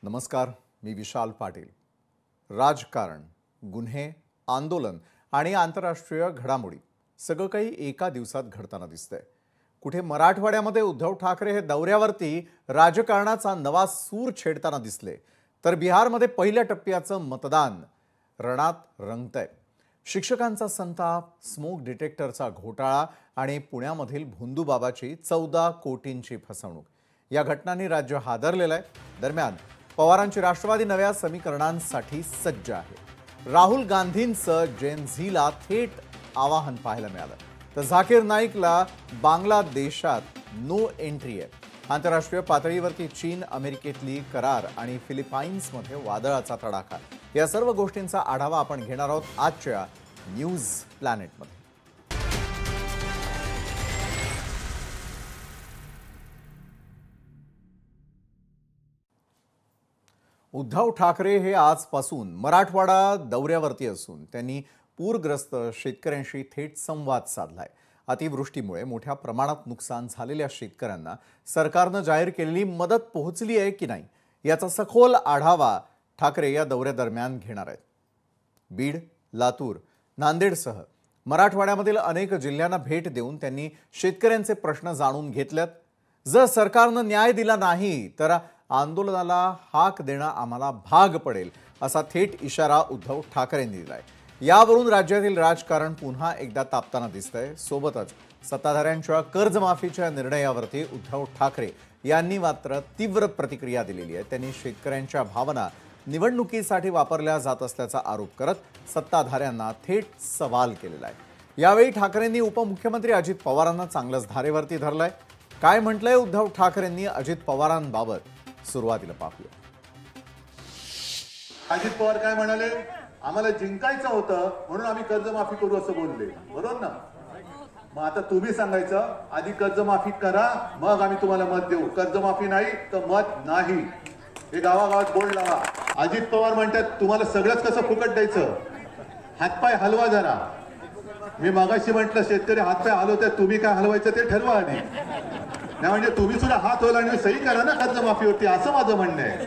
नमस्कार, मी विशाल पाटील। राजकारण, गुन्हे, आंदोलन आणि आंतरराष्ट्रीय घडामोडी सगळं काही एका दिवसात घडताना दिसतंय। कुठे मराठवाड्यामध्ये उद्धव ठाकरे हे दौऱ्यावरती राजकारणाचा नवा सूर छेडताना दिसले, तर बिहारमध्ये पहिल्या टप्प्याचं मतदान रणात रंगतंय। शिक्षकांचा संताप, स्मोक डिटेक्टरचा घोटाळा आणि पुण्यामधील भोंदूबाबाची 14 कोटींची फसवणूक या घटनांनी राज्य हादरलेलं आहे। दरम्यान पवारांची राष्ट्रवादी नव्या समीकरणांसाठी सज्ज आहे। राहुल गांधींचं जेन झीला थेट आवाहन पाहायला मिळालं, तर झाकीर नाईकला बांगलादेशात नो एंट्री आहे। आंतरराष्ट्रीय पातळीवरती चीन, अमेरिकेतली करार आणि फिलिपाईन्समध्ये वादळाचा तडाखा या सर्व गोष्टींचा आढावा आपण घेणार आहोत आजच्या न्यूज प्लॅनेटमध्ये। उद्धव ठाकरे हे आजपासून मराठवाडा दौऱ्यावरती असून त्यांनी पूरग्रस्त शेतकऱ्यांशी थेट संवाद साधलाय। अतिवृष्टीमुळे मोठ्या प्रमाणात नुकसान झालेल्या शेतकऱ्यांना सरकारने जाहीर केलेली मदत पोहोचली आहे की नाही याचा सखोल आढावा ठाकरे या दौऱ्यादरम्यान घेणार आहेत। बीड, लातूर, नांदेडसह मराठवाड्यामधील अनेक जिल्ह्यांना भेट देऊन त्यांनी शेतकऱ्यांचे प्रश्न जाणून घेतलेत। जर सरकारने न्याय दिला नाही तर आंदोलनाला हाक देणं आम्हाला भाग पडेल असा थेट इशारा उद्धव ठाकरेंनी दिलाय। यावरून राज्यातील राजकारण पुन्हा एकदा तापताना दिसतंय। सोबतच सत्ताधाऱ्यांच्या कर्जमाफीच्या निर्णयावरती उद्धव ठाकरे यांनी मात्र तीव्र प्रतिक्रिया दिलेली आहे। त्यांनी शेतकऱ्यांच्या भावना निवडणुकीसाठी वापरल्या जात असल्याचा आरोप करत सत्ताधाऱ्यांना थेट सवाल केलेला आहे। यावेळी ठाकरेंनी उपमुख्यमंत्री अजित पवारांना चांगलंच धारेवरती धरलंय। काय म्हटलंय उद्धव ठाकरेंनी अजित पवारांबाबत सुरुवातीला पाहूया। अजित पवार काय म्हणाले, आम्हाला जिंकायचं होतं म्हणून आम्ही कर्जमाफी करू असं बोलले, बरोबर ना? मग आता तुम्ही सांगायचं आधी कर्जमाफी करा मग आम्ही तुम्हाला मत देऊ, कर्जमाफी नाही तर मत नाही, हे गावागावात बोर्ड लावा। अजित पवार म्हणतात तुम्हाला सगळंच कसं फुकट द्यायचं, हातपाय हलवा जरा। मी मगाशी म्हटलं शेतकरी हातपाय हलवतात, तुम्ही काय हलवायचं ते ठरवा आधी, नाही म्हणजे तुम्ही सुद्धा हात हलवा आणि सही करा ना कर्जमाफीवरती, असं माझं म्हणणं आहे।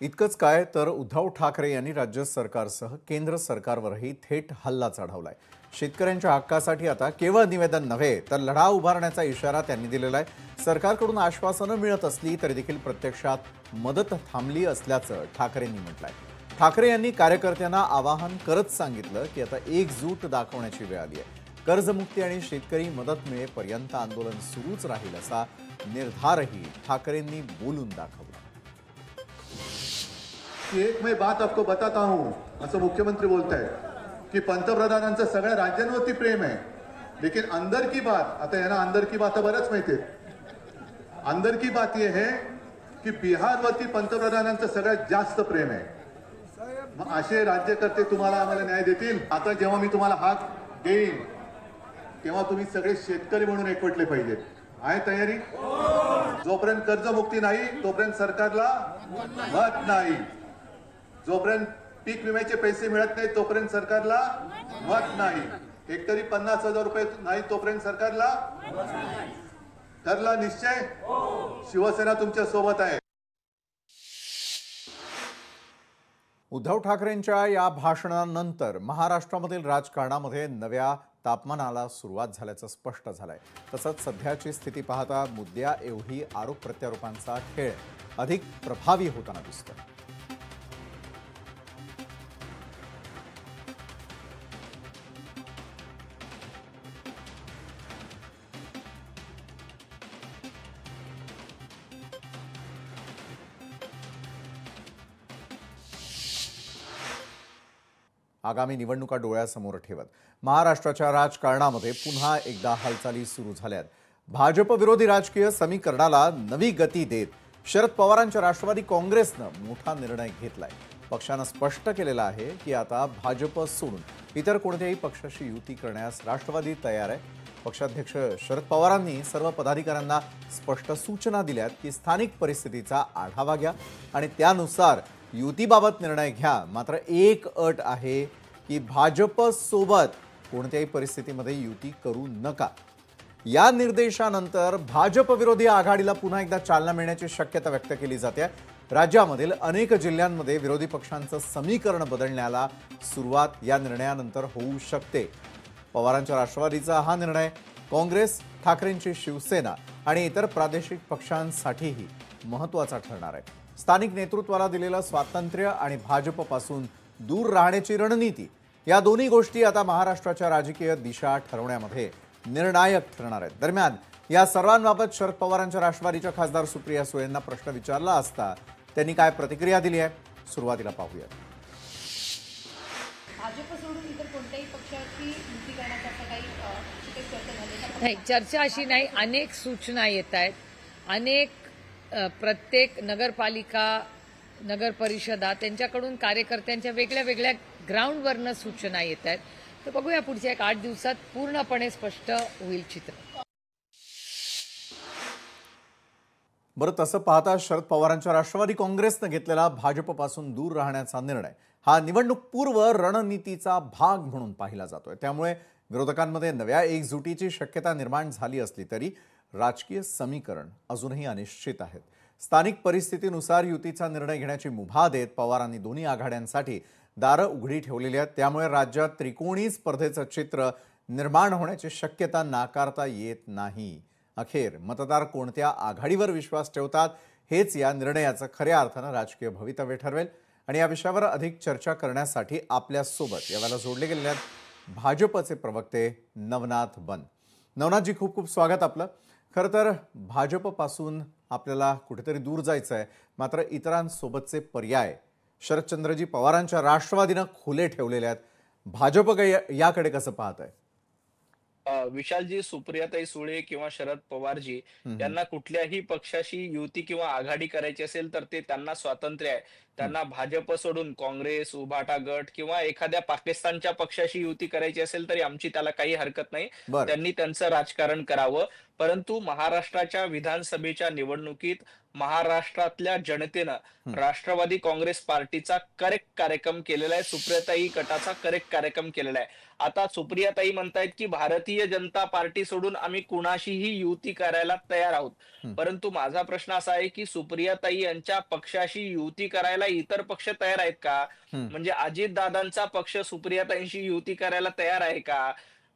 इतकंच काय तर उद्धव ठाकरे यांनी राज्य सरकारसह केंद्र सरकारवरही थेट हल्ला चढवलाय। शेतकऱ्यांच्या हक्कासाठी आता केवळ निवेदन नव्हे तर लढा उभारण्याचा इशारा त्यांनी दिलेला आहे। सरकारकडून आश्वासनं मिळत असली तरी देखील प्रत्यक्षात मदत थांबली असल्याचं ठाकरेंनी म्हटलंय। ठाकरे यांनी कार्यकर्त्यांना आवाहन करत सांगितलं की आता एकजूट दाखवण्याची वेळ आली आहे। कर्जमुक्ती आणि शेतकरी मदत मिळेपर्यंत आंदोलन सुरूच राहील असा निर्धारही ठाकरेंनी बोलून दाखवला। एक मैं बात आपको बताता हूं, असं मुख्यमंत्री बोलतायत की पंतप्रधानांचं सगळ्या राज्यांवरती प्रेम आहे, लेकिन अंदर की बात, आता यांना अंदर की बात बरंच माहिती आहे। अंदर की बात ये है की बिहारवरती पंतप्रधानांचं सगळ्यात जास्त प्रेम आहे। मग असे राज्यकर्ते तुम्हाला आम्हाला न्याय देतील? आता जेव्हा मी तुम्हाला हाक देईन तेव्हा तुम्ही सगळे शेतकरी म्हणून एकवटले पाहिजेत। आहे तयारी? जोपर्यंत कर्जमुक्ती नाही तोपर्यंत सरकारला मत नाही, जोपर्यंत पीक विम्याचे पैसे मिळत नाही तोपर्यंत सरकारला मत नाही, हेक्टरी 50,000 रुपये नाही तोपर्यंत सरकारला ठरला निश्चय? शिवसेना तुमच्या सोबत आहे। उद्धव ठाकरेंच्या या भाषणानंतर महाराष्ट्रामधील राजकारणामध्ये नव्या तापमानाला सुरुवात झाल्याचं स्पष्ट झालंय। तसंच सध्याची स्थिती पाहता मुद्द्या एवढी आरोप प्रत्यारोपांचा खेळ अधिक प्रभावी होताना दिसतोय। आगामी निवडणुका डोळ्यासमोर ठेवत महाराष्ट्राच्या राजकारणामध्ये पुन्हा एकदा हालचाली सुरू झाल्यात। भाजप विरोधी राजकीय समीकरणाला नवी गती देत शरद पवारांच्या राष्ट्रवादी काँग्रेसनं मोठा निर्णय घेतलाय। पक्षानं स्पष्ट केलेलं आहे की आता भाजप सोडून इतर कोणत्याही पक्षाशी युती करण्यास राष्ट्रवादी तयार आहे। पक्षाध्यक्ष शरद पवारांनी सर्व पदाधिकाऱ्यांना स्पष्ट सूचना दिल्यात की स्थानिक परिस्थितीचा आढावा घ्या आणि त्यानुसार युतीबाबत निर्णय घ्या। मात्र एक अट आहे की भाजप सोबत कोणत्याही परिस्थितीमध्ये युती करू नका। या निर्देशानंतर भाजप विरोधी आघाडीला पुन्हा एकदा चालना मिळण्याची शक्यता व्यक्त केली जाते। राज्यामधील अनेक जिल्ह्यांमध्ये विरोधी पक्षांचं समीकरण बदलण्याला सुरुवात या निर्णयानंतर होऊ शकते। पवारांच्या राष्ट्रवादीचा हा निर्णय काँग्रेस, ठाकरेंची शिवसेना आणि इतर प्रादेशिक पक्षांसाठीही महत्त्वाचा ठरणार आहे। स्थानिक नेतृत्वाला दिलेलं स्वातंत्र्य आणि भाजपपासून दूर राहण्याची रणनीती या दोन्ही गोष्टी आता महाराष्ट्राच्या राजकीय दिशा ठरवण्यामध्ये निर्णायक ठरणार आहेत। दरम्यान या सर्वांबाबत शरद पवारांच्या राष्ट्रवादीच्या खासदार सुप्रिया सुळेंना प्रश्न विचारला असता त्यांनी काय प्रतिक्रिया दिली आहे, सुरुवातीला पाहूया। भाजप सोडून इतर कोणत्याही पक्षाची युती करण्याचा असं काही चर्चा झाली नाही, चर्चा अशी नाही। अनेक सूचना येत आहेत, अनेक प्रत्येक नगरपालिका, नगर परिषदा त्यांच्याकडून कार्यकर्त्यांच्या वेगळ्या वेगळ्या ग्राउंडवरनं सूचना येत आहेत। तर बघूया पुढच्या 8 दिवसात पूर्णपणे स्पष्ट होईल चित्र। बरं, तसं पाहता शरद पवारांच्या राष्ट्रवादी काँग्रेसनं घेतलेला भाजपपासून दूर राहण्याचा निर्णय हा निवडणूक पूर्व रणनीतीचा भाग म्हणून पाहिला जातोय। त्यामुळे विरोधकांमध्ये नव्या एकजुटीची शक्यता निर्माण झाली असली तरी राजकीय समीकरण अजूनही अनिश्चित आहेत। स्थानिक परिस्थितीनुसार युतीचा निर्णय घेण्याची मुभा देत पवारांनी दोन्ही आघाड्यांसाठी दारं उघडी ठेवलेली आहेत। त्यामुळे राज्यात त्रिकोणी स्पर्धेचं चित्र निर्माण होण्याची शक्यता नाकारता येत नाही। अखेर मतदार कोणत्या आघाडीवर विश्वास ठेवतात हेच या निर्णयाचं खऱ्या अर्थानं राजकीय भवितव्य ठरवेल। आणि या विषयावर अधिक चर्चा करण्यासाठी आपल्यासोबत यावेळेला जोडले गेलेले आहेत भाजपचे प्रवक्ते नवनाथ बन। नवनाथजी, खूप खूप स्वागत आपलं। खरं तर भाजपपासून आपल्याला कुठेतरी दूर जायचं आहे, मात्र इतरांसोबतचे पर्याय शरदचंद्रजी पवारांच्या राष्ट्रवादीनं खुले ठेवलेले आहेत। भाजप याकडे कसं पाहत आहे? विशालजी, सुप्रियाताई सुळे किंवा शरद पवारजी यांना कुठल्याही पक्षाशी युती किंवा आघाडी करायची असेल तर ते त्यांना स्वातंत्र्य आहे। त्यांना भाजप सोडून काँग्रेस, उभाटा गट किंवा एखाद्या पाकिस्तानच्या पक्षाशी युती करायची असेल तरी आमची त्याला काही हरकत नाही। त्यांनी त्यांचं राजकारण करावं। परंतु महाराष्ट्राच्या विधानसभेच्या निवडणुकीत महाराष्ट्रातल्या जनतेनं राष्ट्रवादी काँग्रेस पार्टीचा करेक्ट कार्यक्रम केलेला आहे, सुप्रियाताई गटाचा करेक्ट कार्यक्रम केलेला आहे। आता सुप्रियाताई म्हणतायत की भारतीय जनता पार्टी सोडून आम्ही कुणाशीही युती करायला तयार आहोत। परंतु माझा प्रश्न असा आहे की सुप्रियाताई यांच्या पक्षाशी युती करायला इतर पक्ष तयार आहेत का? म्हणजे अजितदादांचा पक्ष सुप्रियाताईंशी युती करायला तयार आहे का?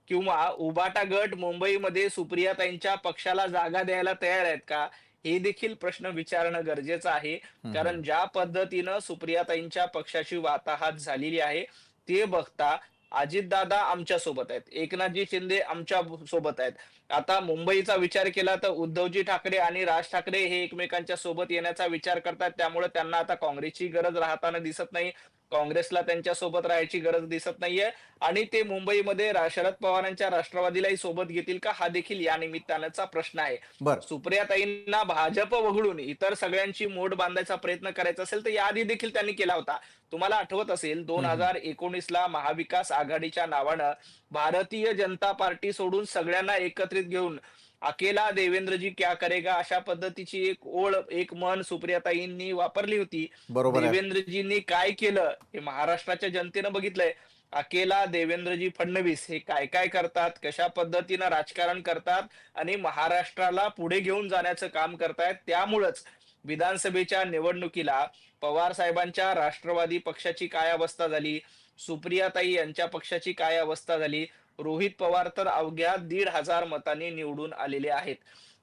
किंवा उभाटा गट मुंबईमध्ये सुप्रियाताईंच्या पक्षाला जागा द्यायला तयार आहेत का? हे देखील प्रश्न विचारणं गरजेचं आहे। कारण ज्या पद्धतीनं सुप्रियाताईंच्या पक्षाची वाताहात झालेली आहे ते बघता अजितदादा आमच्या सोबत आहेत, एकनाथजी शिंदे आमच्या सोबत आहेत। आता मुंबईचा विचार केला तर उद्धवजी ठाकरे आणि राज ठाकरे हे एकमेकांच्या सोबत येण्याचा विचार करतात। त्यामुळे त्यांना आता काँग्रेसची गरज राहताना दिसत नाही, काँग्रेसला त्यांच्या सोबत राहायची गरज दिसत नाहीये। आणि ते मुंबईमध्ये शरद पवारांच्या राष्ट्रवादीलाही सोबत घेतील का, हा देखील या निमित्तानेचा प्रश्न आहे। सुप्रियाताईंना भाजप वगळून इतर सगळ्यांची मोड बांधायचा प्रयत्न करायचा असेल तर याआधी देखील त्यांनी केला होता। तुम्हाला आठवत असेल 2019ला महाविकास आघाडीच्या नावानं भारतीय जनता पार्टी सोडून सगळ्यांना एकत्रित घेऊन अकेला देवेंद्रजी क्या करेगा अशा पद्धतीची एक ओळ, एक मन सुप्रियाताईंनी वापरली होती। देवेंद्रजींनी काय केलं हे महाराष्ट्राच्या जनतेनं बघितलंय। अकेला देवेंद्रजी फडणवीस हे काय काय करतात, कशा पद्धतीनं राजकारण करतात आणि महाराष्ट्राला पुढे घेऊन जाण्याचं काम करतायत। त्यामुळेच विधानसभेच्या निवडणुकीला पवार साहेबांच्या राष्ट्रवादी पक्षाची काय अवस्था झाली, सुप्रियाताई यांच्या पक्षाची काय अवस्था झाली, रोहित पवार तर अवघ्या 1,500 मतांनी निवडून आलेले आहेत।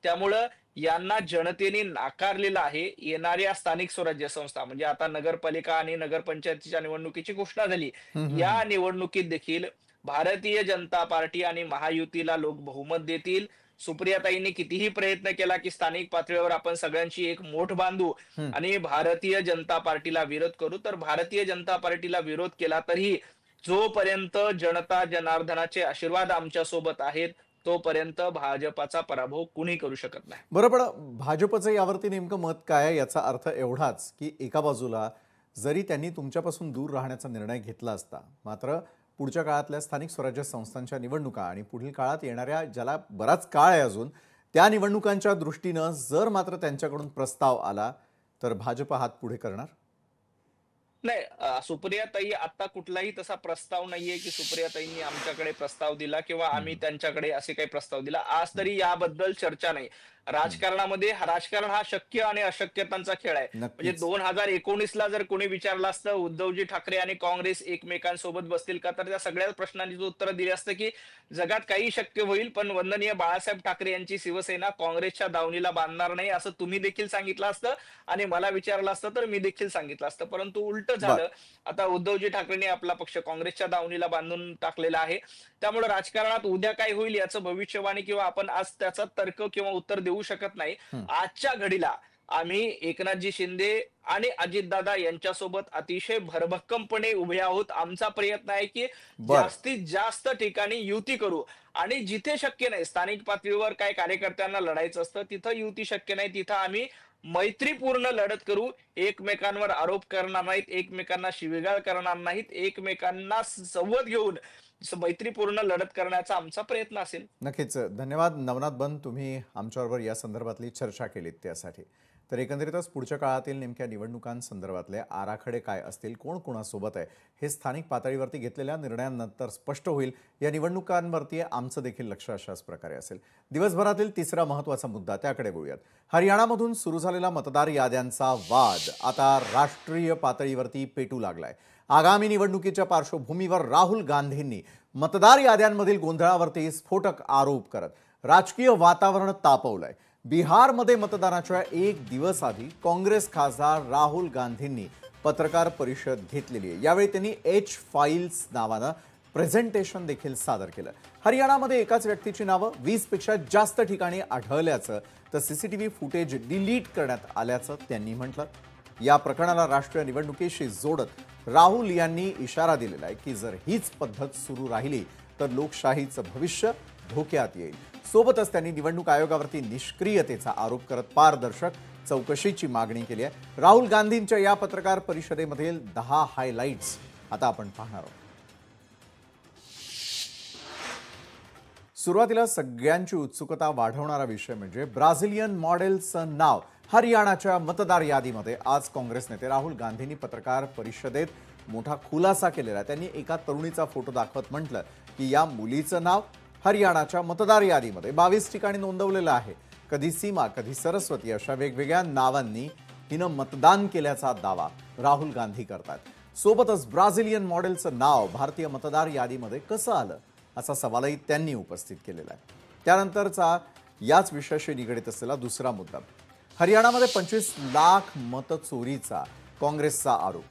त्यामुळं यांना जनतेने नाकारलेलं आहे। येणाऱ्या स्थानिक स्वराज्य संस्था म्हणजे आता नगरपालिका आणि नगरपंचायतीच्या निवडणुकीची घोषणा झाली, या निवडणुकीत देखील भारतीय जनता पार्टी आणि महायुतीला लोक बहुमत देतील। सुप्रियाताईंनी कितीही प्रयत्न केला की स्थानिक पातळीवर आपण सगळ्यांची एक मोठ बांधू आणि भारतीय जनता पार्टीला विरोध करू, तर भारतीय जनता पार्टीला विरोध केला तरी जोपर्यंत जनता जनार्दनाचे आशीर्वाद आमच्या सोबत आहेत तोपर्यंत भाजपाचा पराभव कुणी करू शकत नाही। बरं, पण भाजपचं यावरती नेमकं मत काय आहे? याचा अर्थ एवढाच की एका बाजूला जरी त्यांनी तुमच्यापासून दूर राहण्याचा निर्णय घेतला असता, मात्र पुढच्या काळातल्या स्थानिक स्वराज्य संस्थांच्या निवडणुका आणि पुढील काळात येणाऱ्या ज्याला बराच काळ आहे अजून त्या निवडणुकांच्या दृष्टीनं जर मात्र त्यांच्याकडून प्रस्ताव आला तर भाजप हात पुढे करणार? नाही, सुप्रियाताई आता कुठलाही तसा प्रस्ताव नाहीये की सुप्रियाताईंनी आमच्याकडे प्रस्ताव दिला किंवा आम्ही त्यांच्याकडे असे काही प्रस्ताव दिला. आज तरी याबद्दल चर्चा नाही. राजकारणामध्ये राजकारण हा शक्य आणि अशक्यतांचा खेळ आहे. म्हणजे नक्कीच. 2019ला जर कोणी विचारलं असतं उद्धवजी ठाकरे आणि काँग्रेस एकमेकांसोबत बसतील का, तर त्या सगळ्या प्रश्नांची उत्तर दिली असतं की जगात काही शक्य होईल, पण वंदनीय बाळासाहेब ठाकरे यांची शिवसेना काँग्रेसच्या दावणीला बांधणार नाही, असं तुम्ही देखील सांगितलं असतं आणि मला विचारलं असतं तर मी देखील सांगितलं असतं. परंतु उलट बर. झालं. आता उद्धवजी ठाकरेंनी आपला पक्ष काँग्रेसच्या दावणीला बांधून टाकलेला आहे. त्यामुळे राजकारणात उद्या काय होईल याचं भविष्यवाणी किंवा आपण आज त्याचा तर्क किंवा उत्तर देऊ शकत नाही. आजच्या घडीला आम्ही एकनाथजी शिंदे आणि अजितदादा यांच्यासोबत अतिशय भरभक्कमपणे उभे आहोत. आमचा प्रयत्न आहे की बर. जास्तीत जास्त ठिकाणी युती करू आणि जिथे शक्य नाही, स्थानिक पातळीवर काय कार्यकर्त्यांना लढायचं असतं, तिथं युती शक्य नाही, तिथं आम्ही मैत्रीपूर्ण लढत करू. एकमेकांवर आरोप करणार नाहीत, एकमेकांना शिवीगाळ करणार नाहीत, एकमेकांना संवाद घेऊन मैत्रीपूर्ण लढत करण्याचा आमचा प्रयत्न असेल. नक्कीच. धन्यवाद नवनाथ बन, तुम्ही आमच्याबरोबर या संदर्भातली चर्चा केलीत त्यासाठी. तर एकंदरीतच पुढच्या काळातील नेमक्या निवडणुकांसंदर्भातले आराखडे काय असतील, कोण कोणासोबत आहे, हे स्थानिक पातळीवरती घेतलेल्या निर्णयानंतर स्पष्ट होईल. या निवडणुकांवरती आमचं देखील लक्ष अशाच प्रकारे असेल. दिवसभरातील तिसरा महत्त्वाचा मुद्दा, त्याकडे बोलूयात. हरियाणामधून सुरू झालेला मतदार याद्यांचा वाद आता राष्ट्रीय पातळीवरती पेटू लागलाय. आगामी निवडणुकीच्या पार्श्वभूमीवर राहुल गांधींनी मतदार याद्यांमधील गोंधळावरती स्फोटक आरोप करत राजकीय वातावरण तापवलंय. बिहारमध्ये मतदानाच्या एक दिवस आधी काँग्रेस खासदार राहुल गांधींनी पत्रकार परिषद घेतलेली आहे. यावेळी त्यांनी एच फाईल्स नावानं प्रेझेंटेशन देखील सादर केलं. हरियाणामध्ये एकाच व्यक्तीची नावं 20 पेक्षा जास्त ठिकाणी आढळल्याचं तर सीसीटीव्ही फुटेज डिलीट करण्यात आल्याचं त्यांनी म्हटलं. या प्रकरणाला राष्ट्रीय निवडणुकीशी जोडत राहुल यांनी इशारा दिलेला आहे की जर हीच पद्धत सुरू राहिली तर लोकशाहीचं भविष्य धोक्यात येईल. सोबतच त्यांनी निवडणूक आयोगावरती निष्क्रियतेचा आरोप करत पारदर्शक चौकशीची मागणी केली आहे. राहुल गांधींच्या या पत्रकार परिषदेमधील 10 हायलाइट्स आता आपण पाहणार आहोत. सुरुवातीला सगळ्यांची उत्सुकता वाढवणारा विषय म्हणजे ब्राझिलियन मॉडेलचं नाव हरियाणाच्या मतदार यादीमध्ये. आज काँग्रेस नेते राहुल गांधींनी पत्रकार परिषदेत मोठा खुलासा केलेला. त्यांनी एका तरुणीचा फोटो दाखवत म्हटलं की या मुलीचं नाव हरियाणाच्या मतदार यादीमध्ये 22 ठिकाणी नोंदवलेलं आहे. कधी सीमा, कधी सरस्वती अशा वेगवेगळ्या नावांनी हिनं मतदान केल्याचा दावा राहुल गांधी करतात. सोबतच ब्राझिलियन मॉडेलचं नाव भारतीय मतदार यादीमध्ये कसं आलं असा सवालही त्यांनी उपस्थित केलेला आहे. त्यानंतरचा याच विषयाशी निगडीत असलेला दुसरा मुद्दा, हरियाणामध्ये 25 लाख मतचोरीचा काँग्रेसचा आरोप.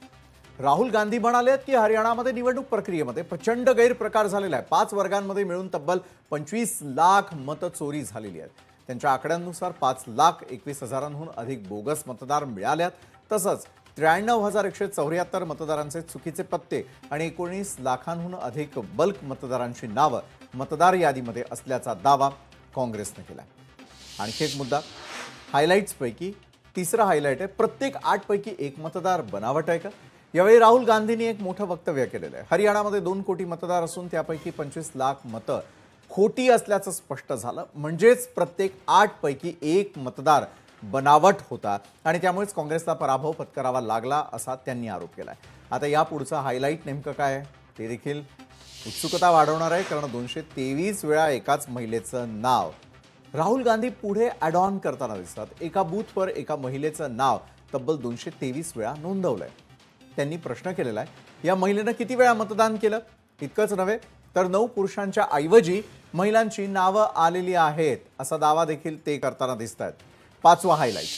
राहुल गांधी म्हणाले की हरियाणामध्ये निवडणूक प्रक्रियेमध्ये प्रचंड गैरप्रकार झालेला आहे. 5 वर्गांमध्ये मिळून तब्बल 25 लाख मतचोरी झालेली आहे. त्यांच्या आकड्यांनुसार 5,21,000हून अधिक बोगस मतदार मिळाल्यात. तसंच 93,174 मतदारांचे चुकीचे पत्ते आणि 19 लाखांहून अधिक बल्क मतदारांची नावं मतदार यादीमध्ये असल्याचा दावा काँग्रेसने केला. आणखी एक मुद्दा हायलाइट्सपैकी तिसरा हायलाइट आहे, प्रत्येक 8 पैकी 1 मतदार बनावट आहे का. यावेळी राहुल गांधींनी एक मोठं वक्तव्य केलेलं आहे. हरियाणामध्ये 2 कोटी मतदार असून त्यापैकी 25 लाख मतं खोटी असल्याचं स्पष्ट झालं. म्हणजेच प्रत्येक 8 पैकी 1 मतदार बनावट होता आणि त्यामुळेच काँग्रेसला पराभव पत्करावा लागला असा त्यांनी आरोप केला आहे. आता या पुढचा हायलाइट नेमकं काय आहे ते देखील उत्सुकता वाढवणार आहे, कारण 223 वेळा एकाच महिलेचं नाव राहुल गांधी पुढे ॲड ऑन करताना दिसतात. एका बूथवर एका महिलेचं नाव तब्बल 223 वेळा नोंदवलंय. त्यांनी प्रश्न केलेला आहे, या महिलेनं किती वेळा मतदान केलं. इतकंच नव्हे तर 9 पुरुषांच्या ऐवजी महिलांची नावं आलेली आहेत असा दावा देखील ते करताना दिसत आहेत. 5वा हायलाइट,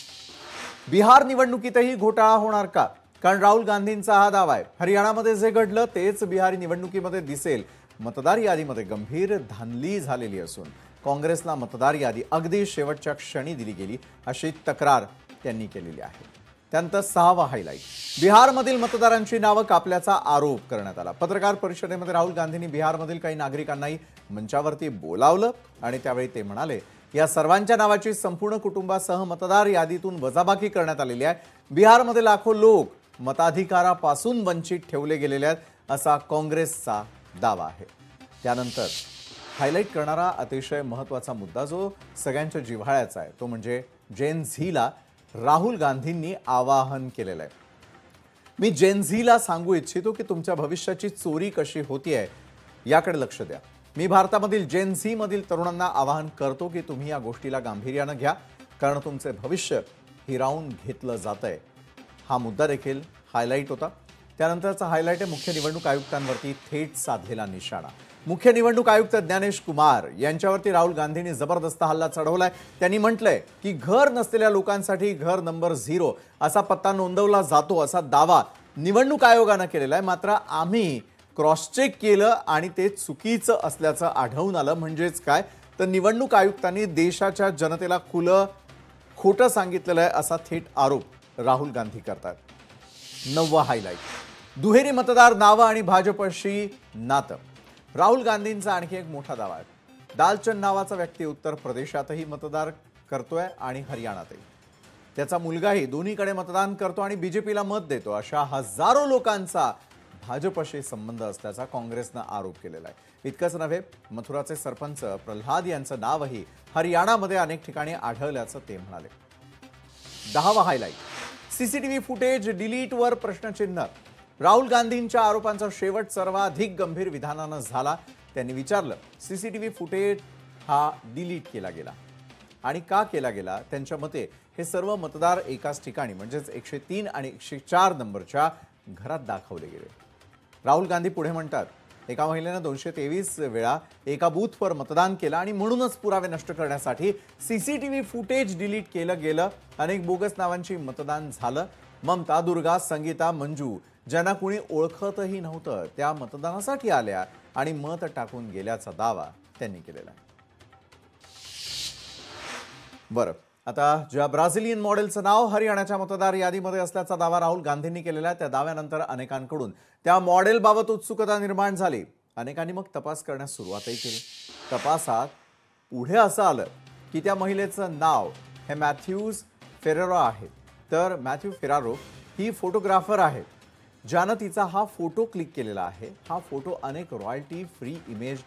बिहार निवडणुकीतही घोटाळा होणार का. कारण राहुल गांधींचा हा दावा आहे, हरियाणामध्ये जे घडलं तेच बिहारी निवडणुकीमध्ये दिसेल. मतदार यादीमध्ये गंभीर धांदली झालेली असून काँग्रेसला मतदार यादी अगदी शेवटच्या क्षणी दिली गेली अशी तक्रार त्यांनी केलेली आहे. त्यानंतर 6वा हायलाइट, बिहारमधील मतदारांची नावं कापल्याचा आरोप करण्यात आला. पत्रकार परिषदेमध्ये राहुल गांधींनी बिहारमधील काही नागरिकांनाही मंचावरती बोलावलं आणि त्यावेळी ते म्हणाले, या सर्वांच्या नावाची संपूर्ण कुटुंबासह मतदार यादीतून वजाबाकी करण्यात आलेली आहे. बिहारमध्ये लाखो लोक मताधिकारापासून वंचित ठेवले गेलेले आहेत असा काँग्रेसचा दावा आहे. त्यानंतर हायलाइट करणारा अतिशय महत्त्वाचा मुद्दा जो सगळ्यांच्या जिव्हाळ्याचा आहे तो म्हणजे जेन झीला राहुल गांधींनी आवाहन केलेलं आहे. मी जेनझीला सांगू इच्छितो की तुमच्या भविष्याची चोरी कशी होतीये याकडे लक्ष द्या. मी भारतामधील जेनझी मधील तरुणांना आवाहन करतो की तुम्ही या गोष्टीला गांभीर्याने घ्या, कारण तुमचे भविष्य हिरावून घेतलं जातंय. हा मुद्दा देखील हायलाईट होता. त्यानंतरचा हायलाईट आहे मुख्य निवडणूक आयुक्तांवरती थेट साधलेला निशाणा. मुख्य निवडणूक आयुक्त ज्ञानेश कुमार यांच्यावरती राहुल गांधींनी जबरदस्त हल्ला चढवलाय. त्यांनी म्हटलंय की घर नसलेल्या लोकांसाठी घर नंबर 0 असा पत्ता नोंदवला जातो असा दावा निवडणूक आयोगानं केलेला आहे. मात्र आम्ही क्रॉस चेक केलं आणि ते चुकीचं असल्याचं आढळून आलं. म्हणजेच काय तर निवडणूक आयुक्तांनी देशाच्या जनतेला खुलं खोटं सांगितलेलं आहे असा थेट आरोप राहुल गांधी करतात. 9वा हायलाईट, दुहेरी मतदार नावं आणि भाजपशी नातं. राहुल गांधींचा आणखी एक मोठा दावा आहे. दालचंद नावाचा व्यक्ती उत्तर प्रदेशातही मतदार करतोय आणि हरियाणातही. त्याचा मुलगाही दोन्हीकडे मतदान करतो आणि बीजेपीला मत देतो. अशा हजारो लोकांचा भाजपशी संबंध असल्याचा काँग्रेसनं आरोप केलेला आहे. इतकंच नव्हे, मथुराचे सरपंच प्रल्हाद यांचं नावही हरियाणामध्ये अनेक ठिकाणी आढळल्याचं ते म्हणाले. 10वा हायलाईट, सीसीटीव्ही फुटेज डिलीटवर प्रश्नचिन्ह. राहुल गांधींच्या आरोपांचा शेवट सर्वाधिक गंभीर विधानानं झाला. त्यांनी विचारलं सीसीटीव्ही फुटेज हा डिलीट केला गेला आणि का केला गेला. त्यांच्या मते हे सर्व मतदार एकाच ठिकाणी म्हणजेच 103 आणि 104 नंबरच्या घरात दाखवले गेले. राहुल गांधी पुढे म्हणतात, एका महिलेनं 223 वेळा एका बूथवर मतदान केलं आणि म्हणूनच पुरावे नष्ट करण्यासाठी सीसीटीव्ही फुटेज डिलीट केलं गेलं. अनेक बोगस नावांची मतदान झालं. ममता, दुर्गा, संगीता, मंजू ज्यांना कुणी ओळखतही नव्हतं त्या मतदानासाठी आल्या आणि मत टाकून गेल्याचा दावा त्यांनी केलेला आहे. बरं, आता ज्या ब्राझिलियन मॉडेलचं नाव हरियाणाच्या मतदार यादीमध्ये असल्याचा दावा राहुल गांधींनी केलेला आहे. त्या दाव्यानंतर अनेकांकडून त्या मॉडेलबाबत उत्सुकता निर्माण झाली. अनेकांनी मग तपास करण्यास सुरुवातही केली. तपासात पुढे असं आलं की त्या महिलेचं नाव हे मॅथ्यूज फेरेरो आहे. तर मॅथ्यू फेरारो ही फोटोग्राफर आहे ज्यानं तिचा हा फोटो क्लिक केलेला आहे. हा फोटो अनेक रॉयल्टी फ्री इमेज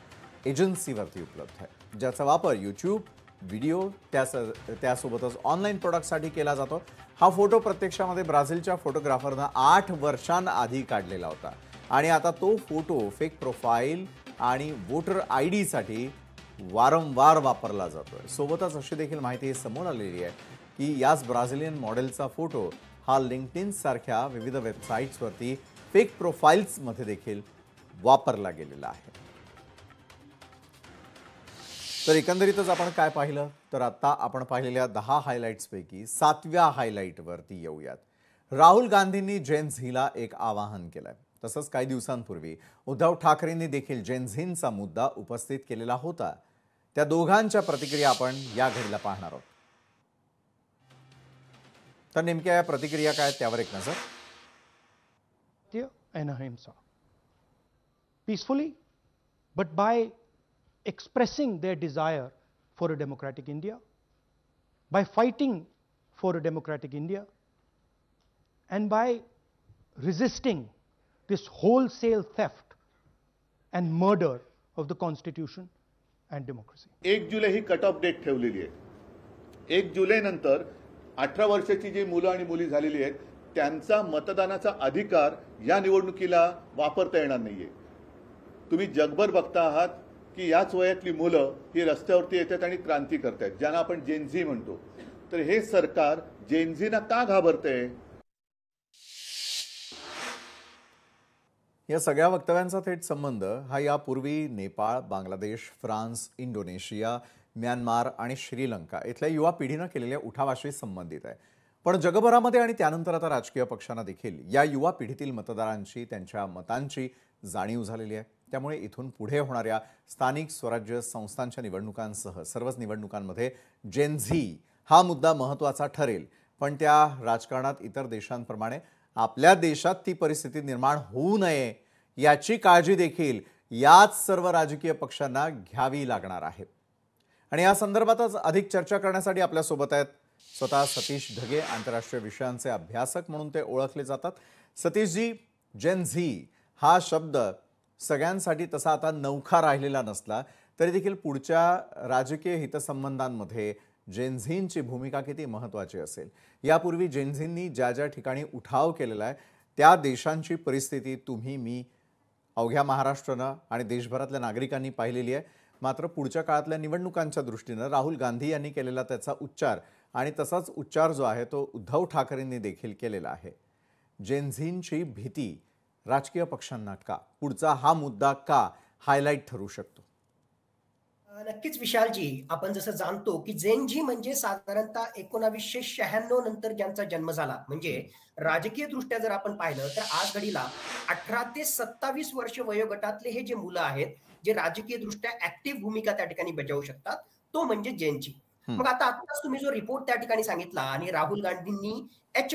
एजन्सीवरती उपलब्ध आहे, ज्याचा वापर यूट्यूब व्हिडिओ त्यासोबतच ऑनलाईन प्रोडक्टसाठी केला जातो. हा फोटो प्रत्यक्षामध्ये ब्राझीलच्या फोटोग्राफरनं 8 वर्षांआधी काढलेला होता आणि आता तो फोटो फेक प्रोफाईल आणि वोटर ID साठी वारंवार वापरला जातोय. सोबतच अशी देखील माहिती समोर आलेली आहे की याच ब्राझिलियन मॉडेलचा फोटो हा लिंक्डइन सारख्या विविध वेबसाईट्सवरती फेक प्रोफाईल्समध्ये देखील वापरला गेलेला आहे. तर एकंदरीतच आपण काय पाहिलं तर आता आपण पाहिलेल्या 10 हायलाईट्सपैकी 7व्या हायलाईटवरती येऊयात. राहुल गांधींनी जेन झीला एक आवाहन केलंय. तसंच काही दिवसांपूर्वी उद्धव ठाकरेंनी देखील जेन झींचा मुद्दा उपस्थित केलेला होता. त्या दोघांच्या प्रतिक्रिया आपण या घडीला पाहणार आहोत. तर नेमक्या या प्रतिक्रिया काय त्यावर एक नजर. And ahimsa peacefully, but by expressing their desire for a democratic India, by fighting for a democratic India, and by resisting this wholesale theft and murder of the constitution and democracy. 1 जुलै ही cut off date ठेवलेली आहे. 1 जुलै नंतर 18 वर्षाची जी मुलं आणि मुली झालेली आहेत त्यांचा मतदानाचा अधिकार या निवडणुकीला वापरता येणार नाहीये. तुम्ही जगभर बघता आहात की याच वयातली मुलं ही रस्त्यावरती येतात आणि क्रांती करतात, ज्यांना आपण जेनझी म्हणतो. तर हे सरकार जेनझीना का घाबरतंय? या सगळ्या वक्तव्यांचा थेट संबंध हा यापूर्वी Nepal, Bangladesh, France, Indonesia, Myanmar आणि श्रीलंका इथल्या युवा पिढीनं केलेल्या उठावाशी संबंधित आहे. पण जगभरामध्ये आणि त्यानंतर आता राजकीय पक्षांना देखील या युवा पिढीतील मतदारांची त्यांच्या मतांची जाणीव झालेली आहे. त्यामुळे इथून पुढे होणाऱ्या स्थानिक स्वराज्य संस्थांच्या निवडणुकांसह सर्वच निवडणुकांमध्ये जेन झी हा मुद्दा महत्त्वाचा ठरेल. पण त्या राजकारणात इतर देशांप्रमाणे आपल्या देशात ती परिस्थिती निर्माण होऊ नये याची काळजी देखील याच सर्व राजकीय पक्षांना घ्यावी लागणार आहे. आणि या संदर्भातच अधिक चर्चा करण्यासाठी आपल्यासोबत आहेत स्वतः सतीश ढगे, आंतरराष्ट्रीय विषयांचे अभ्यासक म्हणून ते ओळखले जातात. सतीशजी, जेन झी हा शब्द सगळ्यांसाठी तसा आता नवखा राहिलेला नसला तरी देखील पुढच्या राजकीय हितसंबंधांमध्ये जेन झींची भूमिका किती महत्त्वाची असेल. यापूर्वी जेन झींनी ज्या ज्या ठिकाणी उठाव केलेला आहे त्या देशांची परिस्थिती तुम्ही, मी, अवघ्या महाराष्ट्रानं आणि देशभरातल्या नागरिकांनी पाहिलेली आहे. मात्र पुढच्या काळातल्या निवडणुकांच्या दृष्टीनं राहुल गांधी यांनी केलेला त्याचा उच्चार आणि तसाच उच्चार जो आहे तो उद्धव ठाकरेंनी देखील केलेला आहे. जेन झींची भीती राजकीय पक्षांना का, पुढचा हा मुद्दा का हायलाईट ठरू शकतो? नक्कीच विशालजी, आपण जसं जाणतो की जेनजी म्हणजे साधारणतः 1996 नंतर ज्यांचा जन्म झाला, म्हणजे राजकीय दृष्ट्या जर आपण पाहिलं तर आज घडीला 18 ते 27 वर्ष वयोगटातले हे जे मुलं आहेत, जे राजकीय दृष्ट्या ऍक्टिव्ह भूमिका त्या ठिकाणी बजावू शकतात, तो म्हणजे जेनजी. मग आताच तुम्ही जो रिपोर्ट त्या ठिकाणी सांगितला आणि राहुल गांधींनी